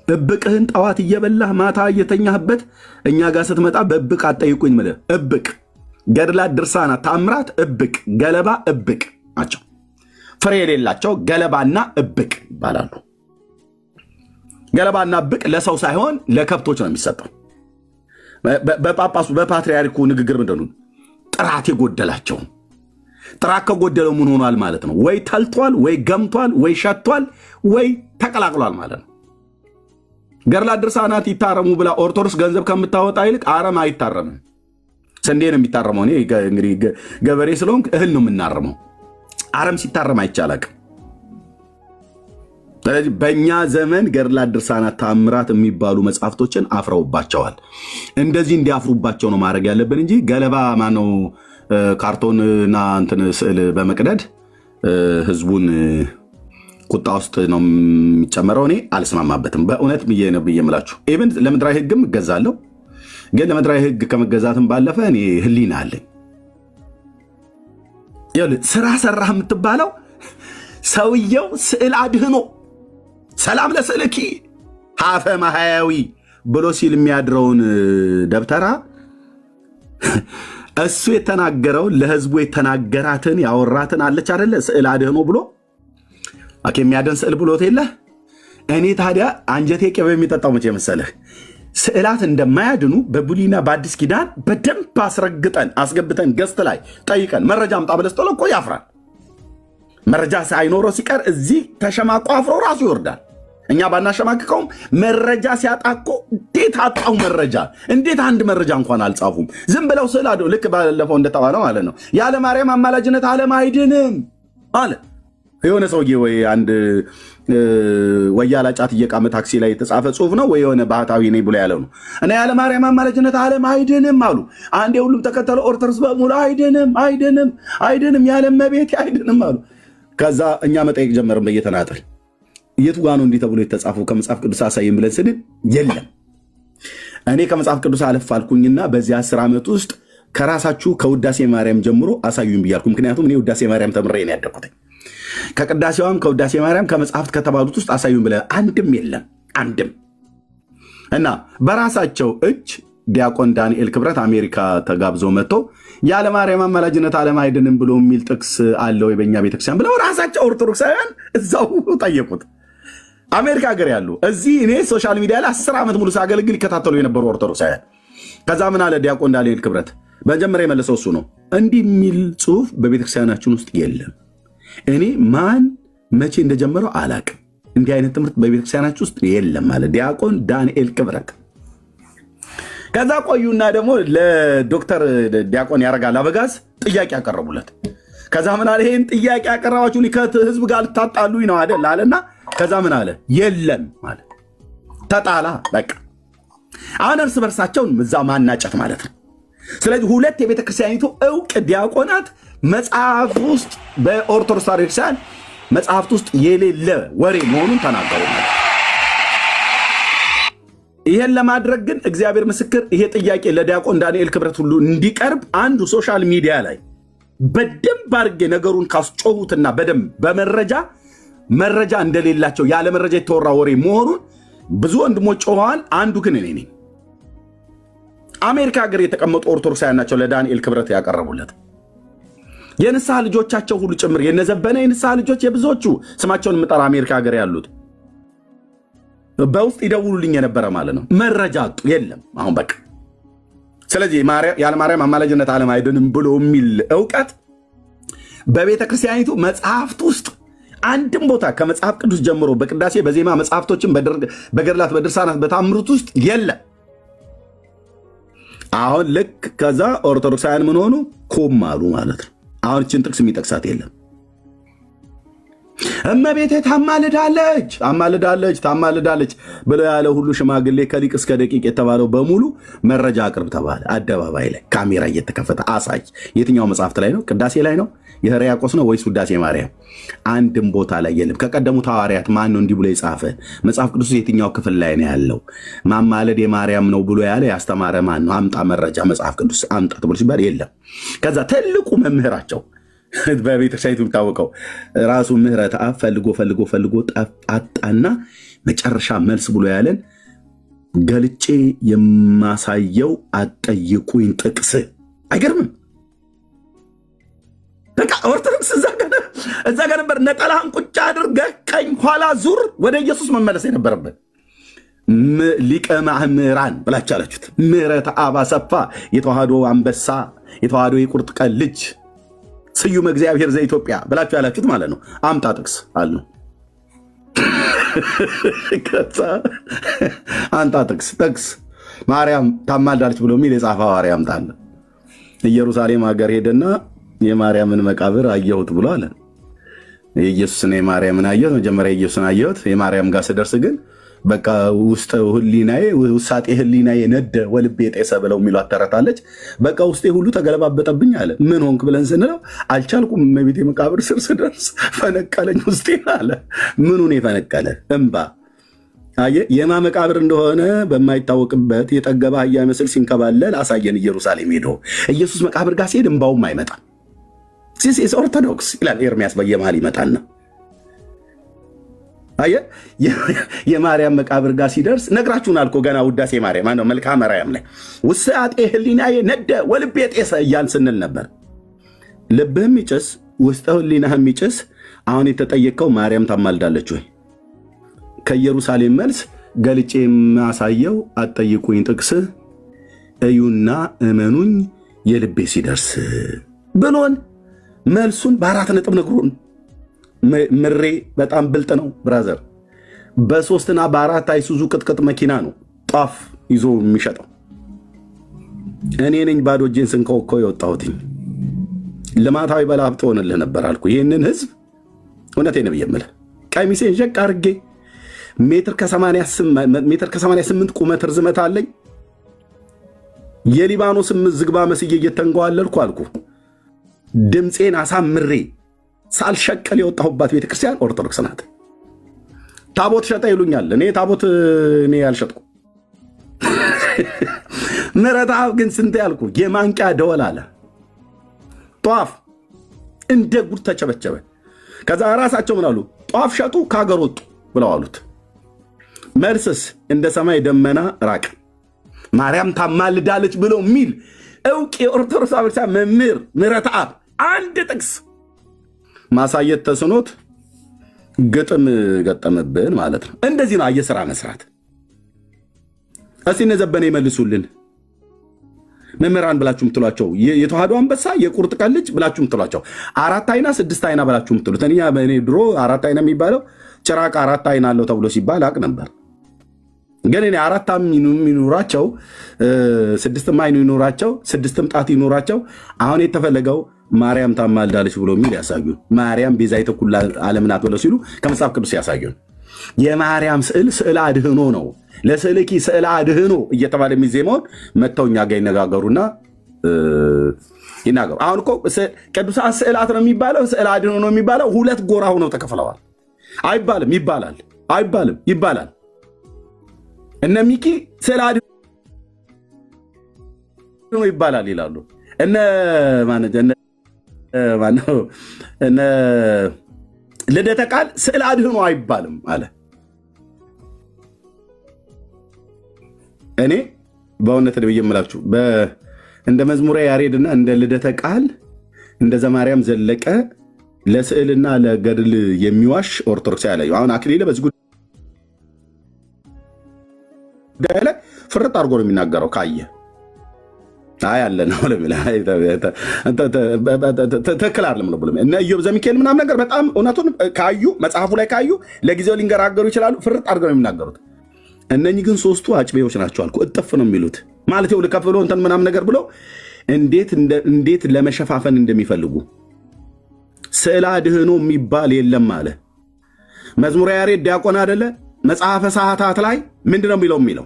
እብቅህን ጠዋት እየበላህ ማታ እየተኛህበት እኛ ጋር ስትመጣ በእብቅ አትጠይቁኝ ምልህ እብቅ ገድላት ድርሳናት ታምራት እብቅ ገለባ እብቅ ናቸው። ፍሬ የሌላቸው ገለባና እብቅ ይባላሉ። ገለባና እብቅ ለሰው ሳይሆን ለከብቶች ነው የሚሰጠው። በጳጳሱ በፓትርያርኩ ንግግር ምንድን ነው? ጥራት የጎደላቸው። ጥራት ከጎደለው ምን ሆኗል ማለት ነው? ወይ ተልቷል፣ ወይ ገምቷል፣ ወይ ሸቷል፣ ወይ ተቀላቅሏል ማለት ነው። ገድላት ድርሳናት ይታረሙ ብላ ኦርቶዶክስ ገንዘብ ከምታወጣ ይልቅ አረም አይታረምም። ስንዴ ነው የሚታረመው። እኔ እንግዲህ ገበሬ ስለሆንክ እህል ነው የምናረመው። አረም ሲታረም አይቻላል። ስለዚህ በእኛ ዘመን ገድላት ድርሳናት ታምራት የሚባሉ መጽሐፍቶችን አፍረውባቸዋል። እንደዚህ እንዲያፍሩባቸው ነው ማድረግ ያለብን እንጂ ገለባ ማነው ካርቶንና እንትን ስዕል በመቅደድ ህዝቡን ቁጣ ውስጥ ነው የሚጨመረው። እኔ አልስማማበትም በእውነት ብዬ ነው የምላችሁ። ኢቭን ለምድራዊ ህግም እገዛለሁ፣ ግን ለምድራዊ ህግ ከመገዛትም ባለፈ እኔ ህሊና አለኝ። ስራ ሰራህ የምትባለው ሰውየው ስዕል አድህኖ ሰላም ለስዕልኪ ሀፈ ማህያዊ ብሎ ሲል የሚያድረውን ደብተራ እሱ የተናገረው ለህዝቡ የተናገራትን ያወራትን አለች አይደለ? ስዕል አድህኖ ብሎ የሚያድን ስዕል ብሎት የለ። እኔ ታዲያ አንጀቴ ቅቤ የሚጠጣው መቼ መሰለህ? ስዕላት እንደማያድኑ በብሉይና በአዲስ ኪዳን በደንብ አስረግጠን አስገብተን ገስት ላይ ጠይቀን መረጃ አምጣ ብለህ ስትለው እኮ ያፍራል። መረጃ ሳይኖረው ሲቀር እዚህ ተሸማቆ አፍሮ ራሱ ይወርዳል። እኛ ባናሸማቅቀውም መረጃ ሲያጣቆ እንዴት አጣው መረጃ? እንዴት አንድ መረጃ እንኳን አልጻፉም? ዝም ብለው ስዕል አድነው። ልክ ባለፈው እንደተባለው ማለት ነው ያለ ማርያም አማላጅነት ዓለም አይድንም አለ የሆነ ሰውዬ። ወይ አንድ ወያላ ጫት እየቃመ ታክሲ ላይ የተጻፈ ጽሁፍ ነው ወይ የሆነ ባህታዊ ነኝ ብሎ ያለው ነው። እና ያለ ማርያም አማላጅነት ዓለም አይድንም አሉ። አንዴ ሁሉም ተከተለ። ኦርቶዶክስ በሙሉ አይድንም አይድንም አይድንም ያለ እመቤቴ አይድንም አሉ። ከዛ እኛ መጠየቅ ጀመርን በየተናጠል የቱ ጋ ነው እንዲህ ተብሎ የተጻፈው ከመጽሐፍ ቅዱስ አሳይም ብለን ስንል የለም። እኔ ከመጽሐፍ ቅዱስ አለፍ አልኩኝና በዚህ 10 ዓመት ውስጥ ከራሳችሁ ከውዳሴ ማርያም ጀምሮ አሳዩኝ ብያልኩ። ምክንያቱም እኔ ውዳሴ ማርያም ተምሬ ነው ያደኩት። ከቅዳሴዋም ከውዳሴ ማርያም ከመጽሐፍት ከተባሉት ውስጥ አሳዩኝ ብለን አንድም የለም አንድም። እና በራሳቸው እጅ ዲያቆን ዳንኤል ክብረት አሜሪካ ተጋብዞ መጥቶ ያለ ማርያም አማላጅነት ዓለም አይድንም ብሎ የሚል ጥቅስ አለ ወይ በእኛ ቤተክርስቲያን ብለው ራሳቸው ኦርቶዶክሳውያን እዛው ጠየቁት። አሜሪካ ሀገር ያሉ እዚህ እኔ ሶሻል ሚዲያ ላይ 10 ዓመት ሙሉ ሳገለግል ይከታተሉ የነበሩ ኦርቶዶክሳውያን። ከዛ ምን አለ ዲያቆን ዳንኤል ክብረት መጀመሪያ የመለሰው እሱ ነው። እንዲህ የሚል ጽሁፍ በቤተክርስቲያናችን ውስጥ የለም። እኔ ማን መቼ እንደጀመረው አላቅም። እንዲህ አይነት ትምህርት በቤተክርስቲያናችን ውስጥ የለም አለ ዲያቆን ዳንኤል ክብረት። ከዛ ቆዩና ደግሞ ለዶክተር ዲያቆን ያረጋል አበጋዝ ጥያቄ ያቀረቡለት። ከዛ ምን አለ? ይሄን ጥያቄ ያቀረባችሁን ከህዝብ ጋር ልታጣሉኝ ነው አይደል አለና ከዛ ምን አለ? የለም ማለት ተጣላ በቃ። አሁን እርስ በርሳቸውን እዛ ማናጨት ማለት ነው። ስለዚህ ሁለት የቤተክርስቲያኒቱ እውቅ ዲያቆናት መጽሐፍ ውስጥ በኦርቶዶክስ ቤተክርስቲያን መጽሐፍት ውስጥ የሌለ ወሬ መሆኑን ተናገሩ ማለት። ይሄን ለማድረግ ግን እግዚአብሔር ምስክር ይሄ ጥያቄ ለዲያቆን ዳንኤል ክብረት ሁሉ እንዲቀርብ አንዱ ሶሻል ሚዲያ ላይ በደንብ አድርጌ ነገሩን ካስጮሁትና በደንብ በመረጃ እንደሌላቸው ያለ መረጃ የተወራ ወሬ መሆኑን ብዙ ወንድሞች ጮኸዋል። አንዱ ግን እኔ ነኝ። አሜሪካ ሀገር የተቀመጡ ኦርቶዶክሳውያን ናቸው ለዳንኤል ክብረት ያቀረቡለት። የንስሐ ልጆቻቸው ሁሉ ጭምር የነዘበነ የንስሐ ልጆች የብዙዎቹ ስማቸውን የምጠራ አሜሪካ ሀገር ያሉት በውስጥ ይደውሉልኝ የነበረ ማለት ነው። መረጃ አጡ የለም አሁን በቃ። ስለዚህ ያለ ማርያም አማላጅነት ዓለም አይድንም ብሎ የሚል እውቀት በቤተ ክርስቲያኒቱ መጽሐፍት ውስጥ አንድም ቦታ ከመጽሐፍ ቅዱስ ጀምሮ በቅዳሴ በዜማ መጽሐፍቶችን በገድላት በድርሳናት በታምሩት ውስጥ የለም። አሁን ልክ ከዛ ኦርቶዶክሳውያን ምን ሆኑ? ኮም አሉ ማለት ነው። አሁን እችን ጥቅስ የሚጠቅሳት የለም። እመቤቴ ታማልዳለች ብለው ያለ ሁሉ ሽማግሌ ከሊቅ እስከ ደቂቅ የተባለው በሙሉ መረጃ አቅርብ ተባለ። አደባባይ ላይ ካሜራ እየተከፈተ አሳይ። የትኛው መጽሐፍት ላይ ነው? ቅዳሴ ላይ ነው? የሕርያቆስ ነው ወይስ ውዳሴ ማርያም? አንድም ቦታ ላይ የለም። ከቀደሙት ሐዋርያት ማን ነው እንዲህ ብሎ የጻፈ? መጽሐፍ ቅዱስ የትኛው ክፍል ላይ ነው ያለው? ማማለድ የማርያም ነው ብሎ ያለ ያስተማረ ማን ነው? አምጣ መረጃ መጽሐፍ ቅዱስ አምጣ ተብሎ ሲባል የለም። ከዛ ትልቁ መምህራቸው በቤተክርስቲያኒቱ የሚታወቀው ራሱ ምህረት አብ ፈልጎ አጣና መጨረሻ መልስ ብሎ ያለን ገልጬ የማሳየው አጠይቁኝ ጥቅስ። አይገርምም? በቃ ኦርቶዶክስ እዛ ጋር ነበር። ነጠላህን ቁጭ አድርገህ ቀኝ ኋላ ዙር ወደ ኢየሱስ መመለስ የነበረበት። ሊቀ ማእምራን ብላችሁ አላችሁት። ምህረት አብ አሰፋ የተዋህዶ አንበሳ፣ የተዋህዶ የቁርጥ ቀን ልጅ ስዩም እግዚአብሔር ዘኢትዮጵያ ብላችሁ ያላችሁት ማለት ነው። አምጣ ጥቅስ አሉ። አንጣ ጥቅስ ማርያም ታማልዳለች ብሎ የሚል የጻፈ ሐዋርያ አምጣለ። ኢየሩሳሌም ሀገር ሄደና የማርያምን መቃብር አየሁት ብሎ አለ። የኢየሱስን የማርያምን አየሁት። መጀመሪያ ኢየሱስን አየሁት። የማርያም ጋር ስደርስ ግን በቃ ውስጤ ህሊናዬ ነደ ወልቤ ጤሰ ብለው የሚሏት ተረታለች። በቃ ውስጤ ሁሉ ተገለባበጠብኝ አለ። ምን ሆንክ ብለን ስንለው አልቻልኩም፣ እመቤቴ መቃብር ስር ስደርስ ፈነቀለኝ ውስጤ አለ። ምኑን የፈነቀለ? እምባ። የማ መቃብር እንደሆነ በማይታወቅበት የጠገበ አህያ መስል ሲንከባለል አሳየን። ኢየሩሳሌም ሄዶ ኢየሱስ መቃብር ጋር ሲሄድ እምባውም አይመጣም። ኦርቶዶክስ ይላል ኤርሚያስ በየመሃል ይመጣና አየ የማርያም መቃብር ጋር ሲደርስ ነግራችሁናል እኮ ገና ውዳሴ ማርያም ማነው መልክዓ ማርያም ላይ ውስአጤ ህሊናዬ ነደ ወልቤ ጤሰ እያን ስንል ነበር። ልብህም ይጭስ ውስጠ ህሊናህም ይጭስ። አሁን የተጠየቀው ማርያም ታማልዳለች ወይ? ከኢየሩሳሌም መልስ ገልጬ የማሳየው አትጠይቁኝ ጥቅስ እዩና እመኑኝ የልቤ ሲደርስ ብሎን መልሱን በ4 ነጥብ ነግሮን። ምሬ በጣም ብልጥ ነው ብራዘር። በ3 እና በ4 አይሱዙ ቅጥቅጥ መኪና ነው ጧፍ ይዞ የሚሸጠው። እኔ ነኝ ባዶ እጄን ስንከወከው የወጣሁትኝ። ልማታዊ ባለሀብት ሆነልህ ነበር አልኩ ይህንን ህዝብ። እውነቴን ነው የምልህ። ቀሚሴን ሸቅ አድርጌ ሜትር ከ88 ቁመት ርዝመት አለኝ። የሊባኖስ ዝግባ መስዬ እየተንገዋለልኩ አልኩ። ድምፄን አሳምሬ ሳልሸቀል የወጣሁባት ቤተክርስቲያን ኦርቶዶክስ ናት። ታቦት ሸጠ ይሉኛል። እኔ ታቦት እኔ ያልሸጥኩ ምረታብ ግን ስንት ያልኩ የማንቂያ ደወል አለ። ጧፍ እንደ ጉድ ተቸበቸበ። ከዛ ራሳቸው ምን አሉ? ጧፍ ሸጡ ከሀገር ወጡ ብለው አሉት። መልስስ እንደ ሰማይ ደመና ራቅ ማርያም ታማልዳለች ብሎ ሚል እውቅ የኦርቶዶክስ ቤተክርስቲያን መምህር ምረታብ አንድ ጥቅስ ማሳየት ተስኖት ግጥም ገጠመብን ማለት ነው። እንደዚህ ነው የሥራ መስራት። እስቲ እነዘበነ ይመልሱልን። መምህራን ብላችሁ ምትሏቸው የተዋህዶ አንበሳ የቁርጥ ቀን ልጅ ብላችሁ ምትሏቸው 4 አይና 6 አይና ብላችሁ ምትሉት። እኔ ድሮ 4 አይና የሚባለው ጭራቅ 4 አይና አለው ተብሎ ሲባል አቅ ነበር። ግን እኔ 4 ይኑራቸው 6 አይኑ ይኑራቸው 6 ጣት ይኑራቸው። አሁን የተፈለገው ማርያም ታማልዳለች ብሎ የሚል ያሳዩን። ማርያም ቤዛዊተ ኩሉ ዓለም ናት ብለው ሲሉ ከመጽሐፍ ቅዱስ ያሳዩን። የማርያም ስዕል አድህኖ ነው። ለስዕልኪ ስዕል አድህኖ እየተባለ የሚዜመውን መጥተው እኛ ጋር ይነጋገሩና ይናገሩ። አሁን እኮ ቅዱሳን ስዕላት ነው የሚባለው፣ ስዕል አድህኖ ነው የሚባለው። 2 ጎራ ሆነው ተከፍለዋል። አይባልም ይባላል፣ አይባልም ይባላል። እነ ሚኪ ስዕል አድህኖ ይባላል ይላሉ። እነ ልደተ ቃል ስዕል አድህኖ አይባልም አለ። እኔ በእውነት ነው የምላችሁ እንደ መዝሙረ ያሬድና እንደ ልደተ ቃል እንደ ዘማርያም ዘለቀ ለስዕልና ለገድል የሚዋሽ ኦርቶዶክስ ያለ አሁን አክሊለ በዚህ ጉዳይ ላይ ፍርጥ አድርጎ ነው የሚናገረው። ካየ አይ አለ ነው ለሚላ ተከላ አይደለም ነው ብሎ እና ኢዮብ ዘሚካኤል ምናምን ነገር በጣም እውነቱን ካዩ መጽሐፉ ላይ ካዩ ለጊዜው ሊንገራገሩ ይችላሉ። ፍርጥ አድርገው ነው የሚናገሩት። እነኚህ ግን 3ቱ አጭቤዎች ናቸው አልኩ። እጥፍ ነው የሚሉት ማለት ይኸውልህ ከፍ ብሎ እንትን ምናምን ነገር ብሎ እንዴት ለመሸፋፈን እንደሚፈልጉ። ስዕል አድህኖ የሚባል የለም አለ መዝሙረ ያሬድ ዲያቆን አይደለ? መጽሐፈ ሰዓታት ላይ ምንድነው የሚለው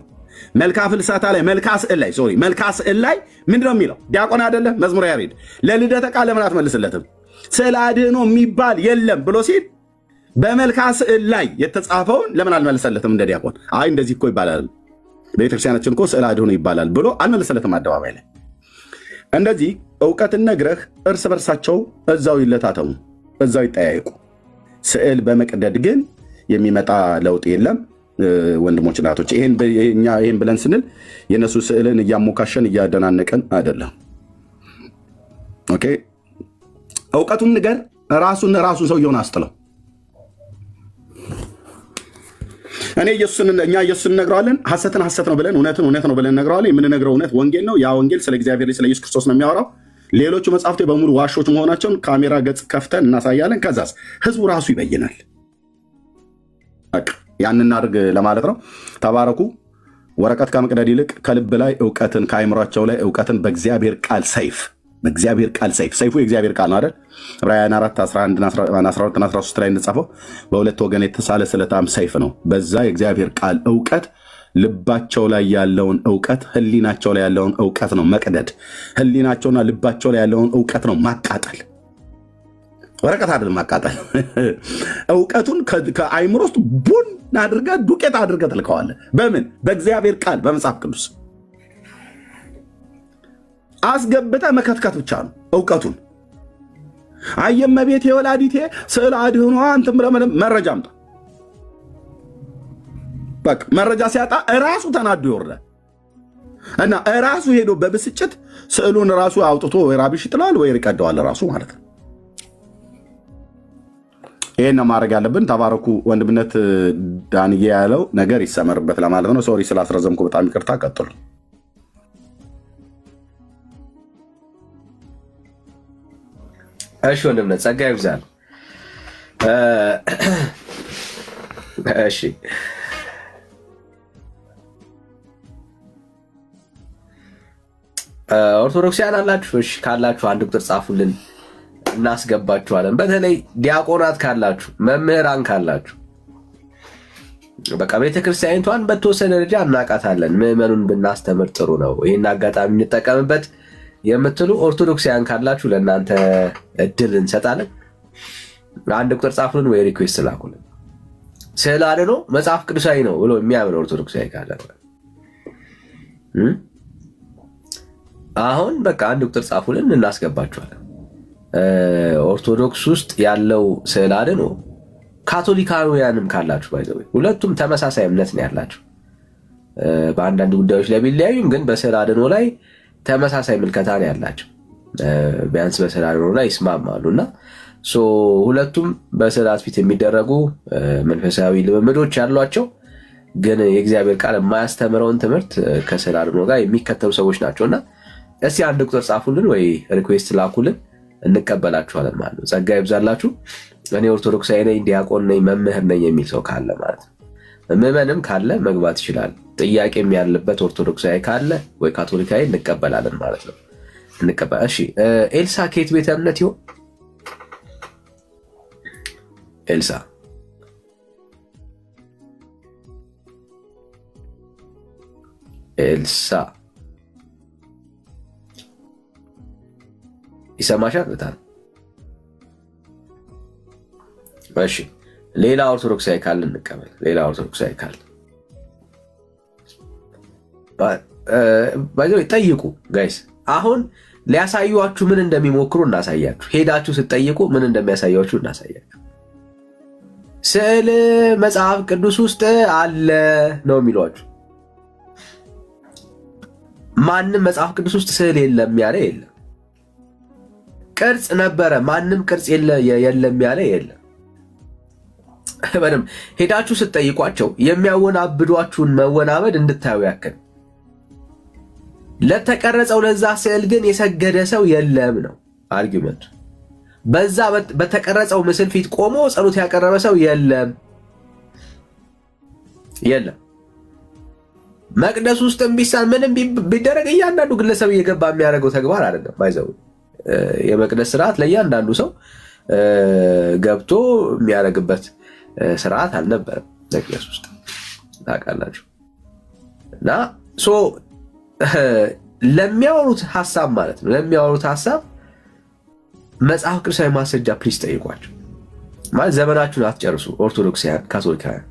መልክዓ ፍልሰታ ላይ መልክዓ ስዕል ላይ ምንድነው የሚለው? ዲያቆን አይደለ? መዝሙረ ያሬድ ለልደተ ቃል ለምን አትመልስለትም? ስዕል አድህኖ የሚባል የለም ብሎ ሲል በመልክዓ ስዕል ላይ የተጻፈውን ለምን አልመለሰለትም? እንደ ዲያቆን አይ እንደዚህ እኮ ይባላል ቤተክርስቲያናችን እኮ ስዕል አድህኖ ይባላል ብሎ አልመለሰለትም። አደባባይ ላይ እንደዚህ እውቀትን ነግረህ እርስ በርሳቸው እዛው ይለታተሙ፣ እዛው ይጠያየቁ። ስዕል በመቅደድ ግን የሚመጣ ለውጥ የለም። ወንድሞች እናቶች፣ ይሄን ብለን ስንል የነሱ ስዕልን እያሞካሸን እያደናነቀን አይደለም። ኦኬ እውቀቱን ንገር፣ ራሱን ሰውየውን አስጥለው። እኛ ኢየሱስን እነግረዋለን፣ ሐሰትን ሐሰት ነው ብለን እውነትን እውነት ነው ብለን እነግረዋለን። የምንነግረው እውነት ወንጌል ነው። ያ ወንጌል ስለ እግዚአብሔር ስለ ኢየሱስ ክርስቶስ ነው የሚያወራው። ሌሎቹ መጽሐፍት በሙሉ ዋሾች መሆናቸውን ካሜራ ገጽ ከፍተን እናሳያለን። ከዛስ ህዝቡ ራሱ ይበይናል። ያን እናድርግ ለማለት ነው። ተባረኩ። ወረቀት ከመቅደድ ይልቅ ከልብ ላይ እውቀትን ከአይምሯቸው ላይ እውቀትን በእግዚአብሔር ቃል ሰይፍ ሰይፉ የእግዚአብሔር ቃል ነው አይደል? ዕብራውያን 4:11-13 ላይ እንደጻፈው በሁለት ወገን የተሳለ ስለታም ሰይፍ ነው። በዛ የእግዚአብሔር ቃል እውቀት ልባቸው ላይ ያለውን እውቀት ህሊናቸው ላይ ያለውን እውቀት ነው መቅደድ። ህሊናቸውና ልባቸው ላይ ያለውን እውቀት ነው ማቃጠል። ወረቀት አይደለም ማቃጠል። እውቀቱን ከአይምሮ ውስጥ ቡን አድርገህ ዱቄት አድርገህ ትልከዋለህ። በምን? በእግዚአብሔር ቃል በመጽሐፍ ቅዱስ አስገብተህ መከትከት ብቻ ነው እውቀቱን። አየመቤት የወላዲቴ ስዕል አድህኖ አንተም መረጃ አምጣ። በቃ መረጃ ሲያጣ እራሱ ተናዶ ይወርዳል እና እራሱ ሄዶ በብስጭት ስዕሉን ራሱ አውጥቶ ወይ ራቢሽ ይጥላል ወይ ይቀደዋል ራሱ ማለት ነው። ይሄን ማድረግ ያለብን። ተባረኩ። ወንድምነት ዳንዬ ያለው ነገር ይሰመርበት ለማለት ነው። ሶሪ ስላስረዘምኩ በጣም ይቅርታ። ቀጥሉ። እሺ ወንድምነት ጸጋ ይብዛል። እሺ ኦርቶዶክሳውያን አላችሁ? እሺ ካላችሁ አንድ ቁጥር ጻፉልን እናስገባችኋለን። በተለይ ዲያቆናት ካላችሁ፣ መምህራን ካላችሁ በቃ ቤተክርስቲያኒቷን በተወሰነ ደረጃ እናቃታለን፣ ምዕመኑን ብናስተምር ጥሩ ነው፣ ይህን አጋጣሚ እንጠቀምበት የምትሉ ኦርቶዶክሳውያን ካላችሁ ለእናንተ እድል እንሰጣለን። አንድ ቁጥር ጻፉልን ወይ ሪኩዌስት ላኩልን። ስዕል አድኖ መጽሐፍ ቅዱሳዊ ነው ብሎ የሚያምን ኦርቶዶክሳዊ ካለ አሁን በቃ አንድ ቁጥር ጻፉልን እናስገባችኋለን። ኦርቶዶክስ ውስጥ ያለው ስዕል አድኖ ካቶሊካውያንም ካላችሁ ባይዘው ሁለቱም ተመሳሳይ እምነት ነው ያላቸው። በአንዳንድ ጉዳዮች ላይ ቢለያዩም ግን በስዕል አድኖ ላይ ተመሳሳይ ምልከታ ነው ያላቸው። ቢያንስ በስዕል አድኖ ላይ ይስማማሉ እና ሁለቱም በስዕላት ፊት የሚደረጉ መንፈሳዊ ልምምዶች ያሏቸው ግን የእግዚአብሔር ቃል የማያስተምረውን ትምህርት ከስዕል አድኖ ጋር የሚከተሉ ሰዎች ናቸውና እስቲ አንድ ቁጥር ጻፉልን ወይ ሪኩዌስት ላኩልን እንቀበላችኋለን ማለት ነው። ጸጋ ይብዛላችሁ። እኔ ኦርቶዶክሳዊ ነኝ፣ ዲያቆን ነኝ፣ መምህር ነኝ የሚል ሰው ካለ ማለት ነው። ምዕመንም ካለ መግባት ይችላል። ጥያቄም ያለበት ኦርቶዶክሳዊ ካለ ወይ ካቶሊካዊ እንቀበላለን ማለት ነው። እሺ ኤልሳ ከየት ቤተ እምነት ይሆን? ኤልሳ ይሰማሻል? በጣም እሺ። ሌላ ኦርቶዶክሳዊ ካለ እንቀበል። ሌላ ኦርቶዶክሳዊ ካለ ባይዘው ጠይቁ ጋይስ። አሁን ሊያሳዩአችሁ ምን እንደሚሞክሩ እናሳያችሁ። ሄዳችሁ ስትጠይቁ ምን እንደሚያሳያችሁ እናሳያችሁ። ስዕል መጽሐፍ ቅዱስ ውስጥ አለ ነው የሚሏችሁ። ማንም መጽሐፍ ቅዱስ ውስጥ ስዕል የለም ያለ የለም። ቅርጽ ነበረ፣ ማንም ቅርጽ የለም ያለ የለም። በደምብ ሄዳችሁ ስትጠይቋቸው የሚያወናብዷችሁን መወናበድ እንድታዩ ያክል ለተቀረጸው ለዛ ስዕል ግን የሰገደ ሰው የለም ነው አርጊመንቱ። በዛ በተቀረጸው ምስል ፊት ቆሞ ጸሎት ያቀረበ ሰው የለም። መቅደስ ውስጥም ቢሳል ምንም ቢደረግ እያንዳንዱ ግለሰብ እየገባ የሚያደርገው ተግባር አይደለም። ባይዘው የመቅደስ ስርዓት ለእያንዳንዱ ሰው ገብቶ የሚያደርግበት ስርዓት አልነበረም መቅደስ ውስጥ ታውቃላችሁ። እና ለሚያወሩት ሀሳብ ማለት ነው ለሚያወሩት ሀሳብ መጽሐፍ ቅዱሳዊ ማስረጃ ፕሊስ ጠይቋቸው። ማለት ዘመናችሁን አትጨርሱ ኦርቶዶክሳውያን፣ ካቶሊካውያን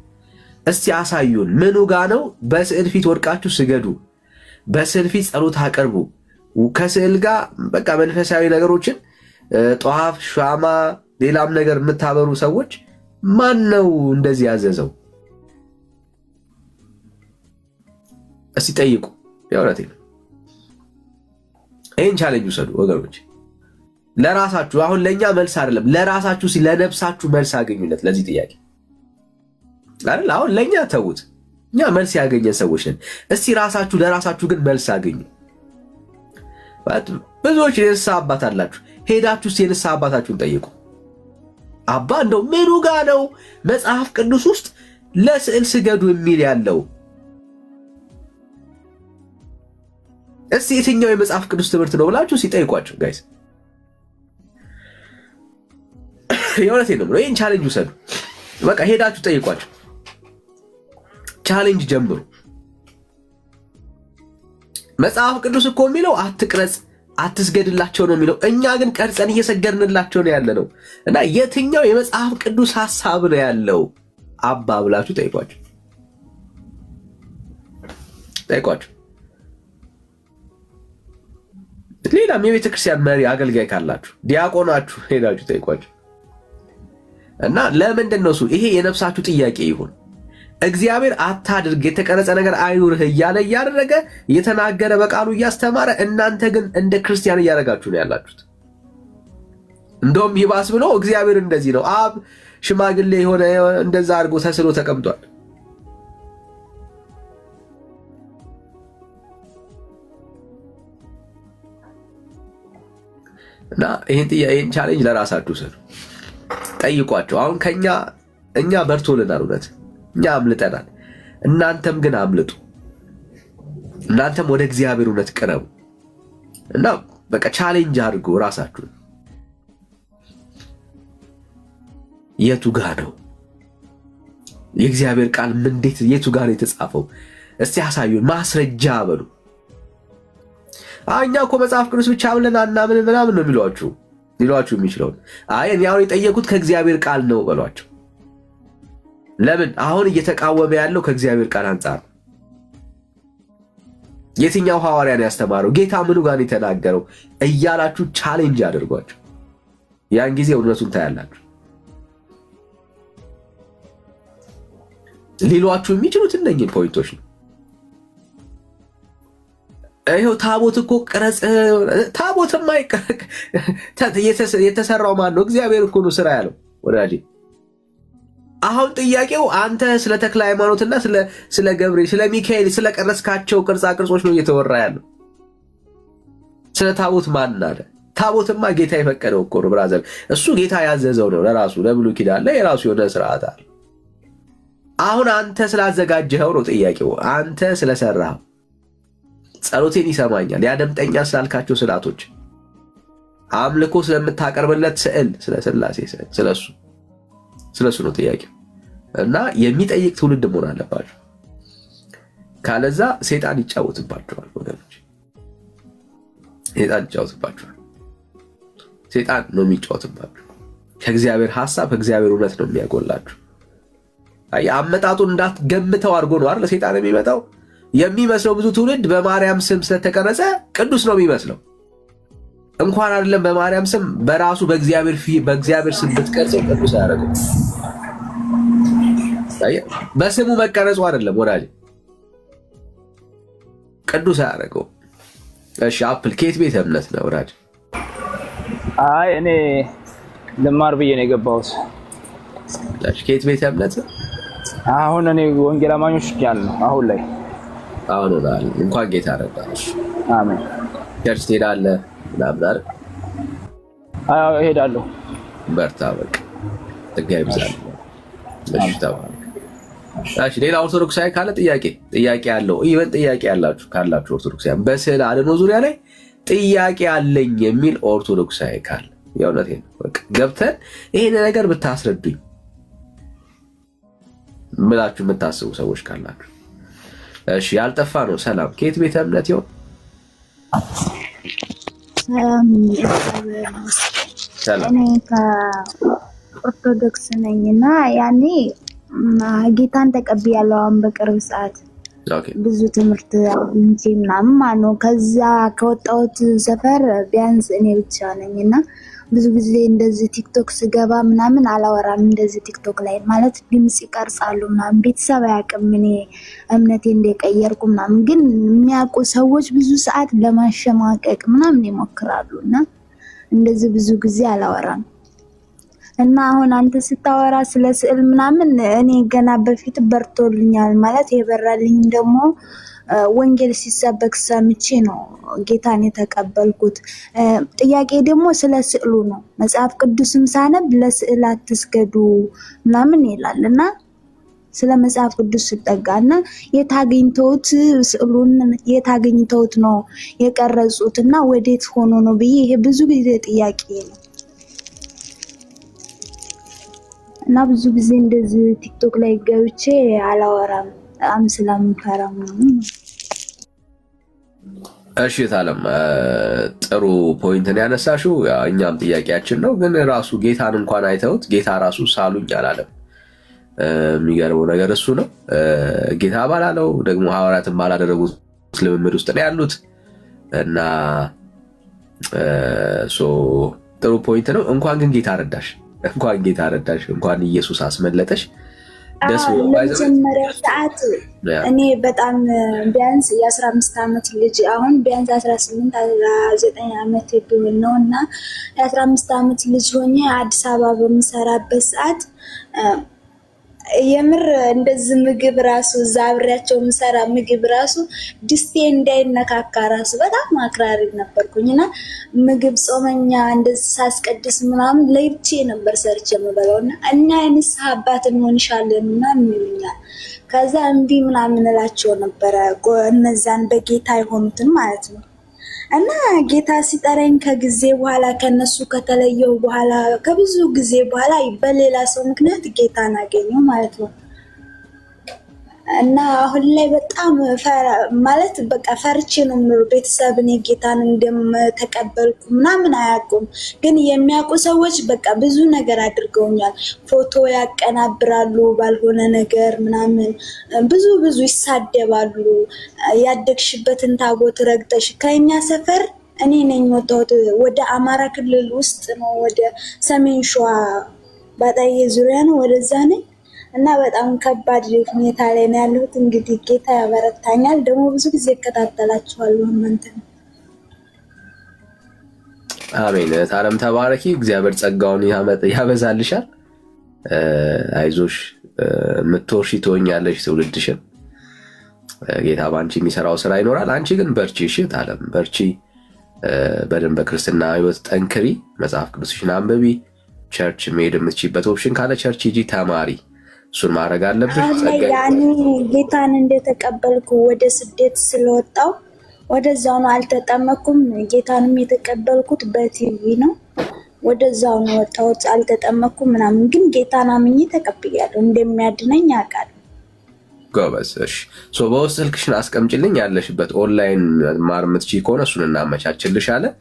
እስቲ አሳዩን። ምኑ ጋ ነው በስዕል ፊት ወድቃችሁ ስገዱ፣ በስዕል ፊት ጸሎት አቅርቡ፣ ከስዕል ጋር በቃ መንፈሳዊ ነገሮችን ጧፍ፣ ሻማ፣ ሌላም ነገር የምታበሩ ሰዎች ማን ነው እንደዚህ ያዘዘው? እስቲ ጠይቁ። ያውራቴ ይህን ቻሌንጅ ውሰዱ ወገኖች። ለራሳችሁ አሁን ለእኛ መልስ አይደለም፣ ለራሳችሁ ለነፍሳችሁ መልስ አገኙለት ለዚህ ጥያቄ አይደል? አሁን ለእኛ ተዉት፣ እኛ መልስ ያገኘን ሰዎች ነን። እስቲ ራሳችሁ ለራሳችሁ ግን መልስ አገኙ። ብዙዎች የንስሐ አባት አላችሁ፣ ሄዳችሁ እስቲ የንስሐ አባታችሁን ጠይቁ። አባ እንደው ምኑ ጋ ነው መጽሐፍ ቅዱስ ውስጥ ለስዕል ስገዱ የሚል ያለው? እስቲ የትኛው የመጽሐፍ ቅዱስ ትምህርት ነው ብላችሁ ሲጠይቋቸው ጋይስ የእውነቴን ነው። ይህን ቻሌንጅ ውሰዱ። በቃ ሄዳችሁ ጠይቋቸው። ቻሌንጅ ጀምሩ። መጽሐፍ ቅዱስ እኮ የሚለው አትቅረጽ አትስገድላቸው ነው የሚለው። እኛ ግን ቀርጸን እየሰገድንላቸው ነው ያለ ነው። እና የትኛው የመጽሐፍ ቅዱስ ሐሳብ ነው ያለው አባ ብላችሁ ጠይቋቸው። ሌላም የቤተ ክርስቲያን መሪ አገልጋይ ካላችሁ ዲያቆናችሁ ሄዳችሁ ጠይቋቸው። እና ለምንድን ነው እሱ ይሄ የነፍሳችሁ ጥያቄ ይሁን። እግዚአብሔር አታድርግ የተቀረጸ ነገር አይኑርህ እያለ እያደረገ እየተናገረ በቃሉ እያስተማረ፣ እናንተ ግን እንደ ክርስቲያን እያደረጋችሁ ነው ያላችሁት። እንደውም ይባስ ብሎ እግዚአብሔር እንደዚህ ነው፣ አብ ሽማግሌ የሆነ እንደዛ አድርጎ ተስሎ ተቀምጧል። እና ይህን ቻሌንጅ ለራሳችሁ ስሩ፣ ጠይቋቸው። አሁን እኛ በርቶልናል፣ እውነት እኛ አምልጠናል። እናንተም ግን አምልጡ። እናንተም ወደ እግዚአብሔር እውነት ቅረቡ እና በቃ ቻሌንጅ አድርጉ ራሳችሁን። የቱ ጋ ነው የእግዚአብሔር ቃል? እንዴት የቱ ጋ ነው የተጻፈው? እስቲ ያሳዩን፣ ማስረጃ በሉ። እኛ እኮ መጽሐፍ ቅዱስ ብቻ ብለን አናምን ምናምን ነው ሊሏችሁ የሚችለውን። እኔ አሁን የጠየቁት ከእግዚአብሔር ቃል ነው በሏቸው። ለምን አሁን እየተቃወመ ያለው ከእግዚአብሔር ቃል አንጻር ነው። የትኛው ሐዋርያን ያስተማረው? ጌታ ምኑ ጋር የተናገረው እያላችሁ ቻሌንጅ አድርጓቸው። ያን ጊዜ እውነቱን ታያላችሁ። ሊሏችሁ የሚችሉት እነኝን ፖይንቶች ነው። ይኸው ታቦት እኮ ቅረጽ፣ ታቦትማ የተሰራው ማን ነው? እግዚአብሔር እኮ ነው ስራ ያለው ወዳጄ። አሁን ጥያቄው አንተ ስለ ተክለ ሃይማኖትና ስለ ገብርኤል፣ ስለ ሚካኤል፣ ስለ ቀረጽካቸው ቅርጻ ቅርጾች ነው እየተወራ ያለው። ስለ ታቦት ማን አለ? ታቦትማ ጌታ የፈቀደው እኮ ነው ብራዘር። እሱ ጌታ ያዘዘው ነው ለራሱ። ለብሉይ ኪዳን ላይ የራሱ የሆነ ስርዓት አለ። አሁን አንተ ስላዘጋጀኸው ነው ጥያቄው። አንተ ስለሰራኸው፣ ጸሎቴን ይሰማኛል ያደምጠኛል ስላልካቸው ስርዓቶች፣ አምልኮ ስለምታቀርብለት ስዕል፣ ስለ ሥላሴ ስዕል፣ ስለሱ ነው ጥያቄው። እና የሚጠይቅ ትውልድ መሆን አለባቸው። ካለዛ ሰይጣን ይጫወትባቸዋል ወገኖች፣ ሰይጣን ይጫወትባቸዋል። ሰይጣን ነው የሚጫወትባቸው። ከእግዚአብሔር ሐሳብ ከእግዚአብሔር እውነት ነው የሚያጎላችሁ። አመጣጡን እንዳትገምተው አድርጎ ነው አይደል ሰይጣን የሚመጣው። የሚመስለው ብዙ ትውልድ በማርያም ስም ስለተቀረጸ ቅዱስ ነው የሚመስለው። እንኳን አይደለም በማርያም ስም በራሱ በእግዚአብሔር ስም ብትቀርጸው ቅዱስ አያደርገው። በስሙ መቀረጹ አይደለም ወዳጅ ቅዱስ አያደርገው። እሺ አፕል ከየት ቤተ እምነት ነው ወዳጅ? እኔ ልማር ብዬ ነው የገባሁት። ከየት ቤተ እምነት? አሁን እኔ ወንጌል አማኞች ያለው አሁን ላይ እንኳን ጌታ ረዳሽ። አሜን። ቸርች ትሄዳለህ ምናምን አይደል? እሄዳለሁ። በርታ በቃ ጥጋይ ይብዛል። እሺ ተባረክ። እሺ ሌላ ኦርቶዶክሳዊ ካለ ጥያቄ ያለው ኢቨን ጥያቄ ያላችሁ ካላችሁ ኦርቶዶክሳውያን በስዕል አድኖ ዙሪያ ላይ ጥያቄ አለኝ የሚል ኦርቶዶክሳዊ ካለ የእውነቴን ነው በቃ ገብተን ይሄን ነገር ብታስረዱኝ ምላችሁ የምታስቡ ሰዎች ካላችሁ እሺ። ያልጠፋ ነው ሰላም። ከየት ቤተ እምነት ይሆን? እኔ ከኦርቶዶክስ ነኝና ያኔ ጌታን ተቀብያለሁ። አሁን በቅርብ ሰዓት ብዙ ትምህርት አግኝቼ ምናምን ማለት ነው። ከዛ ከወጣሁት ሰፈር ቢያንስ እኔ ብቻ ነኝና ብዙ ጊዜ እንደዚህ ቲክቶክ ስገባ ምናምን አላወራም። እንደዚህ ቲክቶክ ላይ ማለት ድምጽ ይቀርጻሉ ምናምን ቤተሰብ አያውቅም እኔ እምነቴ እንደቀየርኩ ምናምን። ግን የሚያውቁ ሰዎች ብዙ ሰዓት ለማሸማቀቅ ምናምን ይሞክራሉ እና እንደዚህ ብዙ ጊዜ አላወራም። እና አሁን አንተ ስታወራ ስለ ስዕል ምናምን እኔ ገና በፊት በርቶልኛል ማለት የበራልኝ ደግሞ ወንጌል ሲሰበክ ሰምቼ ነው ጌታን የተቀበልኩት። ጥያቄ ደግሞ ስለ ስዕሉ ነው። መጽሐፍ ቅዱስም ሳነብ ለስዕል አትስገዱ ምናምን ይላል እና ስለ መጽሐፍ ቅዱስ ስጠጋና የታገኝተውት ስዕሉን የታገኝተውት ነው የቀረጹት እና ወዴት ሆኖ ነው ብዬ ይሄ ብዙ ጊዜ ጥያቄ ነው እና ብዙ ጊዜ እንደዚህ ቲክቶክ ላይ ገብቼ አላወራም በጣም ስለምፈራ ምናምን። እሺ ታለም ጥሩ ፖይንት ነው ያነሳሽው። እኛም ጥያቄያችን ነው። ግን ራሱ ጌታን እንኳን አይተውት ጌታ ራሱ ሳሉኝ አላለም። የሚገርመው ነገር እሱ ነው። ጌታ ባላለው ደግሞ ሐዋርያትን ባላደረጉት ልምምድ ውስጥ ነው ያሉት እና ጥሩ ፖይንት ነው። እንኳን ግን ጌታ ረዳሽ፣ እንኳን ኢየሱስ አስመለጠሽ። ደስ ብሎ ለመጀመሪያ ሰዓት እኔ በጣም ቢያንስ የ15 ዓመት ልጅ አሁን ቢያንስ 18 19 ዓመት ቢሆን ነው እና የ15 ዓመት ልጅ ሆኜ አዲስ አበባ በምሰራበት ሰዓት የምር እንደዚህ ምግብ ራሱ ዛብሪያቸው ምሰራ ምግብ ራሱ ድስቴ እንዳይነካካ ራሱ በጣም አክራሪ ነበርኩኝና ምግብ ጾመኛ እንደዚህ ሳስቀድስ ምናምን ለይቼ ነበር ሰርቼ የምበላውና እና አይንስ አባት እንሆንሻለን ምናምን ይሉኛል። ከዛ እምቢ ምናምን እላቸው ነበረ እነዛን በጌታ የሆኑትን ማለት ነው። እና ጌታ ሲጠራኝ ከጊዜ በኋላ ከነሱ ከተለየው በኋላ ከብዙ ጊዜ በኋላ በሌላ ሰው ምክንያት ጌታን አገኘው ማለት ነው። እና አሁን ላይ በጣም ማለት በቃ ፈርቼ ነው የምኖር። ቤተሰብን ጌታን እንደምተቀበልኩ ምናምን አያውቁም፣ ግን የሚያውቁ ሰዎች በቃ ብዙ ነገር አድርገውኛል። ፎቶ ያቀናብራሉ ባልሆነ ነገር ምናምን ብዙ ይሳደባሉ። ያደግሽበትን ታቦት ረግጠሽ ከኛ ሰፈር እኔ ነኝ ወጣሁት ወደ አማራ ክልል ውስጥ ነው፣ ወደ ሰሜን ሸዋ ባጣዬ ዙሪያ ነው፣ ወደዛ ነኝ እና በጣም ከባድ ሁኔታ ላይ ነው ያለሁት። እንግዲህ ጌታ ያበረታኛል። ደግሞ ብዙ ጊዜ እከታተላችኋለሁ እናንተ። አሜን። ታለም ተባረኪ። እግዚአብሔር ጸጋውን ያበዛልሻል። አይዞሽ፣ ምትወርሺ ትሆኛለሽ ትውልድሽን። ጌታ ባንቺ የሚሰራው ስራ ይኖራል። አንቺ ግን በርቺ። እሺ ታለም በርቺ። በደንብ በክርስትና ህይወት ጠንክሪ። መጽሐፍ ቅዱስሽን አንብቢ። ቸርች መሄድ የምትችይበት ኦፕሽን ካለ ቸርች ሂጂ፣ ተማሪ። እሱን ማድረግ አለብሽ። ያኔ ጌታን እንደተቀበልኩ ወደ ስደት ስለወጣው ወደዛው ነው፣ አልተጠመኩም። ጌታንም የተቀበልኩት በቲቪ ነው። ወደዛው ነው ወጣሁት፣ አልተጠመኩም ምናምን፣ ግን ጌታን አምኜ ተቀብያለሁ። እንደሚያድነኝ አውቃለሁ። ጎበዝ። እሺ በውስጥ ስልክሽን አስቀምጪልኝ። ያለሽበት ኦንላይን ማር የምትችይ ከሆነ እሱን እናመቻችልሻለን።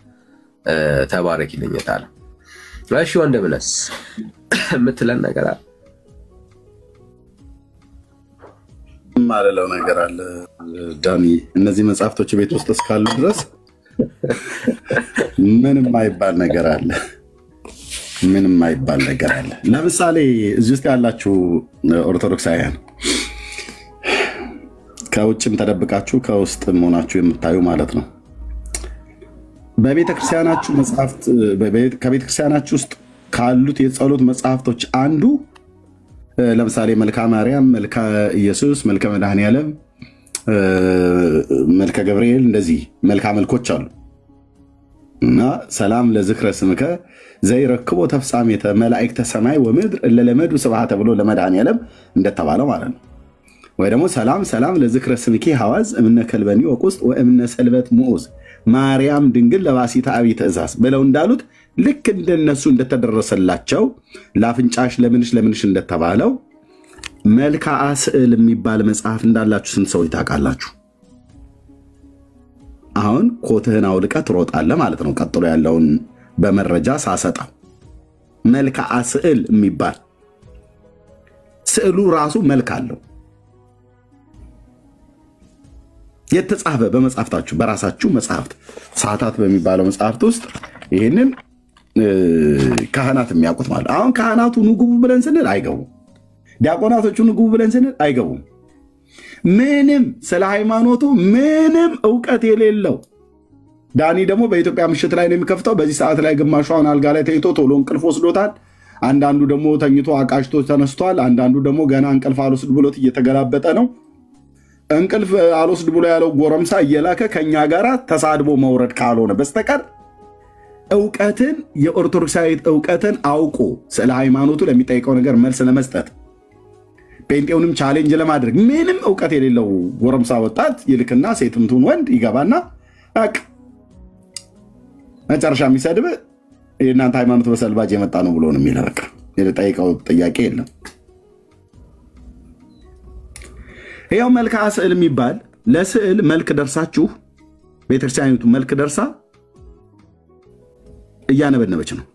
ተባረኪልኝ ታለ። እሺ ወንድምነስ የምትለን ነገር አለ? ማለለው ነገር አለ ዳኒ። እነዚህ መጽሐፍቶች ቤት ውስጥ እስካሉ ድረስ ምንም አይባል ነገር አለ፣ ምንም አይባል ነገር አለ። ለምሳሌ እዚህ ውስጥ ያላችሁ ኦርቶዶክሳውያን ከውጭም ተደብቃችሁ ከውስጥም ሆናችሁ የምታዩ ማለት ነው፣ በቤተክርስቲያናችሁ መጽሐፍት ከቤተክርስቲያናችሁ ውስጥ ካሉት የጸሎት መጽሐፍቶች አንዱ ለምሳሌ መልካ ማርያም፣ መልካ ኢየሱስ፣ መልካ መድኃኔዓለም፣ መልካ ገብርኤል፣ እንደዚህ መልካ መልኮች አሉ እና ሰላም ለዝክረ ስምከ ዘይረክቦ ተፍጻሜተ መላእክተ ሰማይ ወምድር ለለመዱ ስብሐተ ብሎ ለመድኃኔዓለም እንደተባለው ማለት ነው። ወይ ደግሞ ሰላም ለዝክረ ስምኪ ሐዋዝ እምነ ከልበኒ ወቁስጥ ወእምነ ሰልበት ሙዑዝ ማርያም ድንግል ለባሲተ አብይ ትእዛዝ ብለው እንዳሉት ልክ እንደነሱ እንደተደረሰላቸው ለአፍንጫሽ ለምንሽ እንደተባለው መልክዓ ስዕል የሚባል መጽሐፍ እንዳላችሁ ስንት ሰው ታውቃላችሁ? አሁን ኮትህን አውልቀህ ትሮጣለህ ማለት ነው። ቀጥሎ ያለውን በመረጃ ሳሰጣው መልክዓ ስዕል የሚባል ስዕሉ ራሱ መልክ አለው የተጻፈ በመጽሐፍታችሁ በራሳችሁ መጽሐፍት ሰዓታት በሚባለው መጽሐፍት ውስጥ ይህንን ካህናት የሚያውቁት ማለት። አሁን ካህናቱ ንጉቡ ብለን ስንል አይገቡም። ዲያቆናቶቹ ንጉቡ ብለን ስንል አይገቡም። ምንም ስለ ሃይማኖቱ ምንም እውቀት የሌለው ዳኒ ደግሞ በኢትዮጵያ ምሽት ላይ ነው የሚከፍተው። በዚህ ሰዓት ላይ ግማሿን አልጋ ላይ ተኝቶ ቶሎ እንቅልፍ ወስዶታል። አንዳንዱ ደግሞ ተኝቶ አቃሽቶ ተነስቷል። አንዳንዱ ደግሞ ገና እንቅልፍ አልወስድ ብሎት እየተገላበጠ ነው። እንቅልፍ አልወስድ ብሎ ያለው ጎረምሳ እየላከ ከኛ ጋር ተሳድቦ መውረድ ካልሆነ በስተቀር እውቀትን የኦርቶዶክሳዊ እውቀትን አውቆ ስለ ሃይማኖቱ ለሚጠይቀው ነገር መልስ ለመስጠት ጴንጤውንም ቻሌንጅ ለማድረግ ምንም እውቀት የሌለው ጎረምሳ ወጣት ይልክና ሴትምቱን ወንድ ይገባና መጨረሻ የሚሰድብ የእናንተ ሃይማኖት በሰልባጅ የመጣ ነው ብሎ ነው የሚለው። በቃ የጠይቀው ጥያቄ የለም። ይኸው መልክዓ ስዕል የሚባል ለስዕል መልክ ደርሳችሁ ቤተክርስቲያኒቱ መልክ ደርሳ እያነበነበች ነው።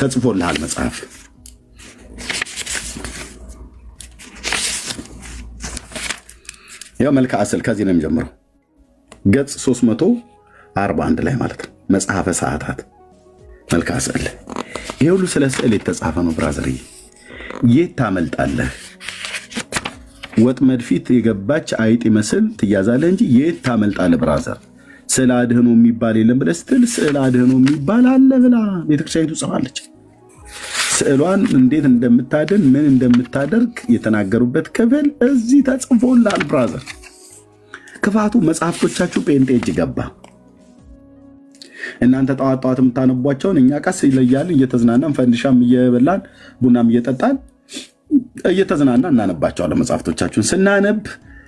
ተጽፎልሃል መጽሐፍ። ይኸው መልክዓ ስዕል ከዚህ ነው የሚጀምረው። ገጽ 341 ላይ ማለት ነው። መጽሐፈ ሰዓታት መልክዓ ስዕል። ይሄ ሁሉ ስለ ስዕል የተጻፈ ነው ብራዘርዬ። የት ታመልጣለህ? ወጥመድ ፊት የገባች አይጥ ይመስል ትያዛለህ እንጂ የት ታመልጣለህ ብራዘር? ስዕል አድህኖ የሚባል የለም ብለህ ስትል ስዕል አድህኖ የሚባል አለ ብላ ቤተክርስቲያኒቱ ጽፋለች። ስዕሏን እንዴት እንደምታድን ምን እንደምታደርግ የተናገሩበት ክፍል እዚህ ተጽፎላል ብራዘር። ክፋቱ መጽሐፍቶቻችሁ ጴንጤ እጅ ገባ። እናንተ ጠዋት ጠዋት የምታነቧቸውን እኛ ቀስ ይለያልን እየተዝናናን ፈንዲሻም እየበላን ቡናም እየጠጣን እየተዝናና እናነባቸዋለን። መጽሐፍቶቻችሁን ስናነብ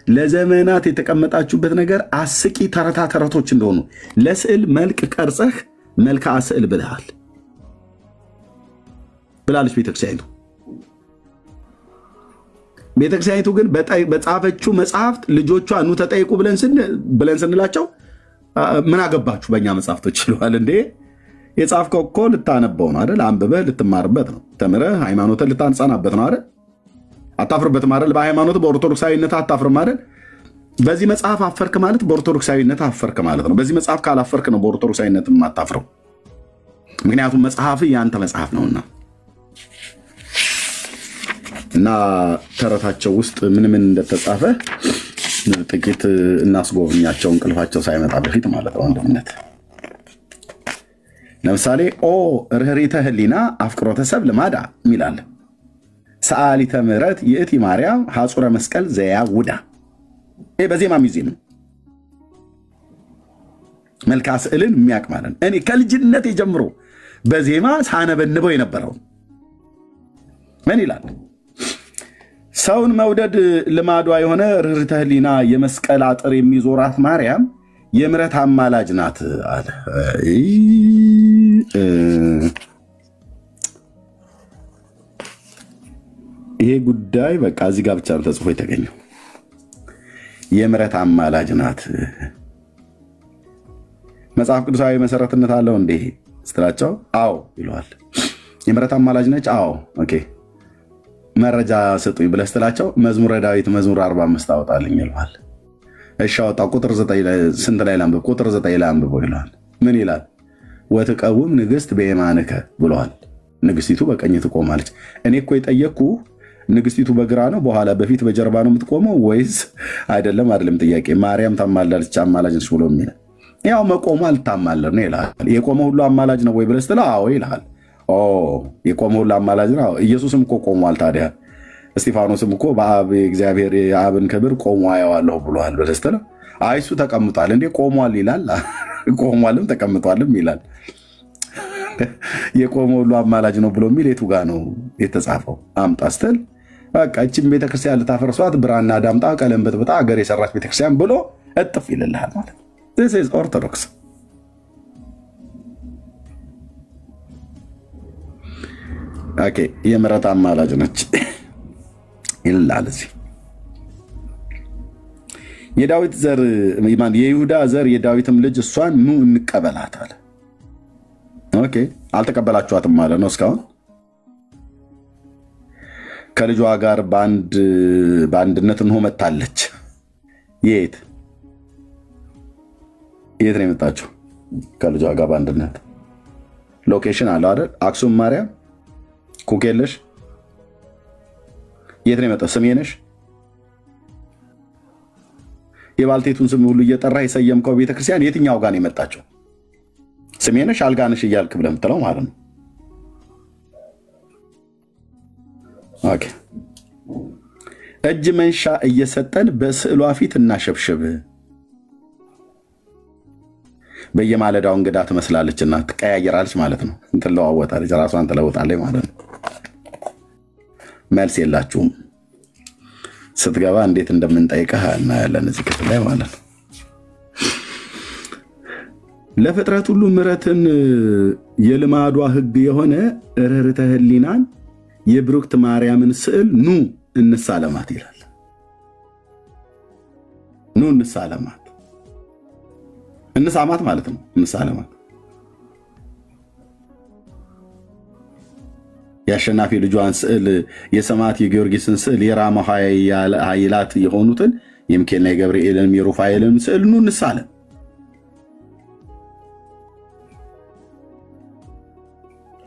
ለዘመናት የተቀመጣችሁበት ነገር አስቂ ተረታ ተረቶች እንደሆኑ ለስዕል መልክ ቀርጸህ መልክዓ ስዕል ብላለች ቤተክርስቲያኒቱ። ቤተክርስቲያኒቱ ግን በጻፈችው መጽሐፍት ልጆቿ ኑ ተጠይቁ ብለን ስንላቸው ምን አገባችሁ በእኛ መጽሐፍቶች ይለዋል። እንዴ የጻፍከው እኮ ልታነበው ነው አይደል? አንብበህ ልትማርበት ነው። ተምረህ ሃይማኖትን ልታንጸናበት ነው አይደል? አታፍርበትም አይደል? በሃይማኖት በኦርቶዶክሳዊነት አታፍርም አይደል? በዚህ መጽሐፍ አፈርክ ማለት በኦርቶዶክሳዊነት አፈርክ ማለት ነው። በዚህ መጽሐፍ ካላፈርክ ነው በኦርቶዶክሳዊነት የማታፍረው። ምክንያቱም መጽሐፍ ያንተ መጽሐፍ ነውና። እና ተረታቸው ውስጥ ምን ምን እንደተጻፈ ጥቂት እናስጎብኛቸው፣ እንቅልፋቸው ሳይመጣ በፊት ማለት ነው። ወንድምነት ለምሳሌ ርኅሪተ ህሊና አፍቅሮተ ሰብ ልማዳ ሚላለ ሰአሊተ ምሕረት ይእቲ ማርያም ሐጹረ መስቀል ዘያውዳ። ይህ በዜማ ሚዜም ነው። መልክዓ ስዕልን የሚያውቅ ማለት ነው። እኔ ከልጅነቴ ጀምሮ በዜማ ሳነበንበው የነበረው ምን ይላል? ሰውን መውደድ ልማዷ የሆነ ርኅሪተ ህሊና የመስቀል አጥር የሚዞራት ማርያም የምሕረት አማላጅ ናት አለ። ይሄ ጉዳይ በቃ እዚህ ጋር ብቻ ነው ተጽፎ የተገኘው። የምሕረት አማላጅ ናት። መጽሐፍ ቅዱሳዊ መሰረትነት አለው እንዴ ስትላቸው አዎ ይለዋል። የምሕረት አማላጅ ነች። አዎ ኦኬ መረጃ ስጡኝ ብለህ ስትላቸው መዝሙረ ዳዊት መዝሙር 45 አወጣልኝ ይለዋል። እሺ አወጣ። ቁጥር 9 ስንት ላይ ላንብብ? ቁጥር 9 ላይ አንብቦ ይለዋል። ምን ይላል? ወትቀውም ንግሥት በየማንከ ብለዋል። ንግሥቲቱ በቀኝ ትቆማለች። እኔ እኮ የጠየቅኩ ንግሥቲቱ በግራ ነው በኋላ በፊት በጀርባ ነው የምትቆመው ወይስ አይደለም? አይደለም ጥያቄ። ማርያም ታማላለች አማላጅ ነች ብሎ የሚል ያው መቆሙ አልታማለር ነው ይላል። የቆመ ሁሉ አማላጅ ነው ወይ ብለህ ስትለው አዎ ይልሃል። የቆመ ሁሉ አማላጅ ነው። ኢየሱስም እኮ ቆሟል። ታዲያ እስጢፋኖስም እኮ በአብ እግዚአብሔር የአብን ክብር ቆሞ አየዋለሁ ብሏል ብለህ ስትለው አይ እሱ ተቀምጧል እንዴ ቆሟል ይላል። ቆሟልም ተቀምጧልም ይላል። የቆመ ሁሉ አማላጅ ነው ብሎ የሚል የቱ ጋ ነው የተጻፈው? አምጣ ስትል በቃ እቺም ቤተክርስቲያን ልታፈርሷት ብራና ዳምጣ ቀለም በጥብጣ ሀገር የሰራች ቤተክርስቲያን ብሎ እጥፍ ይልልሃል ማለት ነው። This is Orthodox። ኦኬ የምሕረት አማላጅ ነች ይላል እዚህ። የዳዊት ዘር የይሁዳ ዘር የዳዊትም ልጅ እሷን ኑ እንቀበላት አለ። ኦኬ አልተቀበላችኋትም ማለት ነው እስካሁን። ከልጇ ጋር በአንድነት እንሆ መታለች። የት ነው የመጣችው? ከልጇ ጋር በአንድነት ሎኬሽን አለ አይደል? አክሱም ማርያም ኩኬለሽ። የት ነው የመጣው? ስሜ ነሽ። የባልቴቱን ስም ሁሉ እየጠራ የሰየምከው ቤተክርስቲያን የትኛው ጋር ነው የመጣችው? ስሜ ነሽ አልጋነሽ እያልክ ብለህ የምትለው ማለት ነው። ኦኬ እጅ መንሻ እየሰጠን በስዕሏ ፊት እናሸብሽብ። በየማለዳው እንግዳ ትመስላለችና ትቀያየራለች ማለት ነው። ትለዋወጣለች፣ ራሷን ትለውጣለች ማለት ነው። መልስ የላችሁም። ስትገባ እንዴት እንደምንጠይቀህ እናያለን እዚህ ክፍል ላይ ማለት ነው። ለፍጥረት ሁሉ ምሕረትን የልማዷ ሕግ የሆነ ርኅርተ ህሊናን የብሩክት ማርያምን ስዕል ኑ እንሳለማት ይላል። ኑ እንሳለማት፣ እንሳማት ማለት ነው። እንሳለማት የአሸናፊ ልጇን ስዕል፣ የሰማዕት የጊዮርጊስን ስዕል፣ የራማ ኃይላት የሆኑትን የሚካኤልና የገብርኤልን የሩፋኤልን ስዕል ኑ እንሳለም።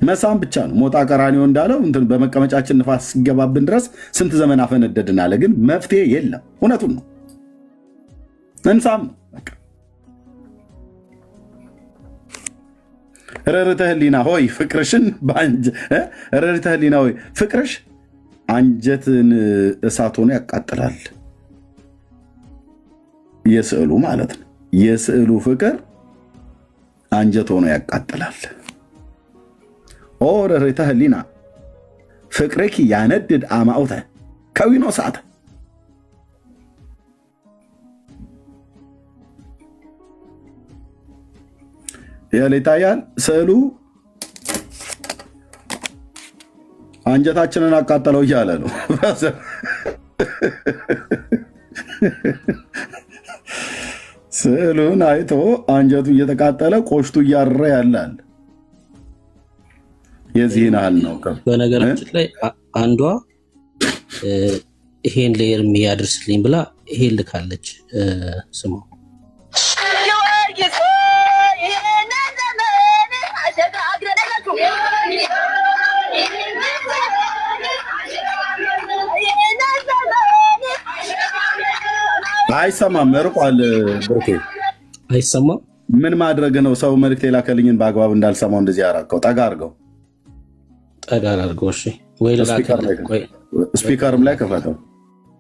መሳም ብቻ ነው። ሞጣ ቀራኒዮ እንዳለው እንትን በመቀመጫችን ንፋስ ሲገባብን ድረስ ስንት ዘመን አፈነደድን አለ። ግን መፍትሄ የለም። እውነቱን ነው። እንሳም ነው። ረርተ ህሊና ሆይ ፍቅርሽን ረርተ ህሊና ሆይ ፍቅርሽ አንጀትን እሳት ሆኖ ያቃጥላል። የስዕሉ ማለት ነው። የስዕሉ ፍቅር አንጀት ሆኖ ያቃጥላል። ኦ ረርተ ህሊና ፍቅርኪ ያነድድ አማውተ ከዊኖ ሰዓተ ይታያል። ስዕሉ አንጀታችንን አቃጠለው እያለ ነው። ስዕሉን አይቶ አንጀቱ እየተቃጠለ ቆሽቱ እያረ ያላል። የዚህን ያህል ነው። በነገራችን ላይ አንዷ ይሄን ለኤርሚ ያድርስልኝ ብላ ይሄን ልካለች። ስሙ አይሰማም። ርቋል። ብርኬ አይሰማም። ምን ማድረግ ነው? ሰው መልእክት የላከልኝን በአግባብ እንዳልሰማው እንደዚህ ያራቀው። ጠጋ አድርገው፣ ጠጋ አድርገው። እሺ ወይ ስፒከርም ላይ ከፈተው።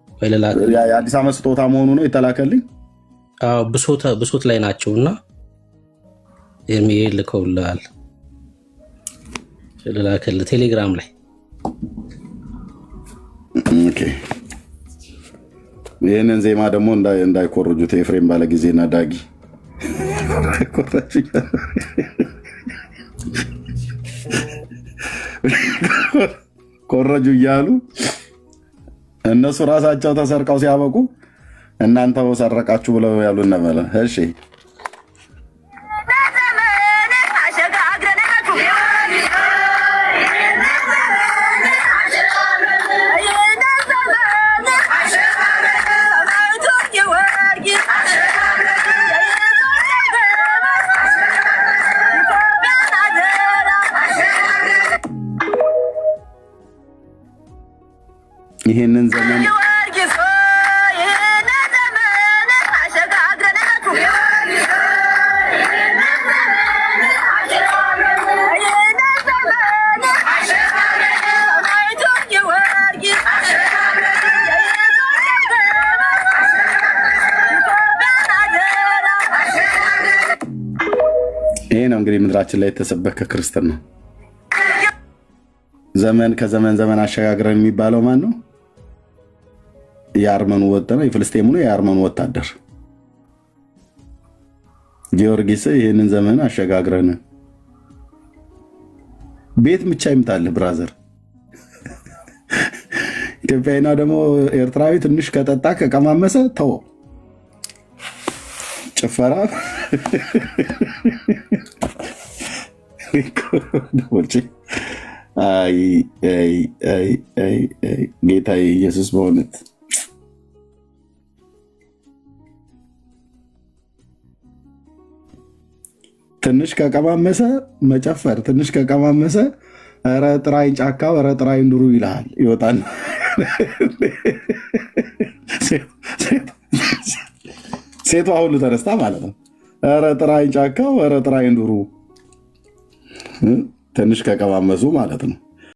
ወይ ለላከ የአዲስ ዓመት ስጦታ መሆኑ ነው የተላከልኝ። አዎ ብሶት ላይ ናቸውና የሚል ልከውልሃል። ለላከል ቴሌግራም ላይ ኦኬ። ይህንን ዜማ ደግሞ እንዳይኮርጁት ኤፍሬም ባለ ጊዜና ዳጊ ኮረጁ እያሉ እነሱ ራሳቸው ተሰርቀው ሲያበቁ እናንተው ሰረቃችሁ ብለው ያሉን ነበረ። እሺ ይሄንን ዘመን ይሄ ነው እንግዲህ ምድራችን ላይ የተሰበከ ክርስትና። ዘመን ከዘመን አሸጋግረን የሚባለው ማን ነው? የአርመኑ ወጣና የፍልስጤሙ ነው። የአርመኑ ወታደር ጊዮርጊስ ይሄንን ዘመን አሸጋግረን ቤት ምቻ ይምጣልህ ብራዘር። ኢትዮጵያዊና ደግሞ ኤርትራዊ ትንሽ ከጠጣ ከቀማመሰ ተው ጭፈራ ጌታ ኢየሱስ በእውነት ትንሽ ከቀማመሰ መጨፈር፣ ትንሽ ከቀማመሰ ኧረ ጥራይን ጫካው ኧረ ጥራይን ዱሩ ይልሃል። ይወጣል ሴቷ ሁሉ ተነስታ ማለት ነው። ኧረ ጥራይን ጫካው ኧረ ጥራይን ዱሩ ትንሽ ከቀማመሱ ማለት ነው።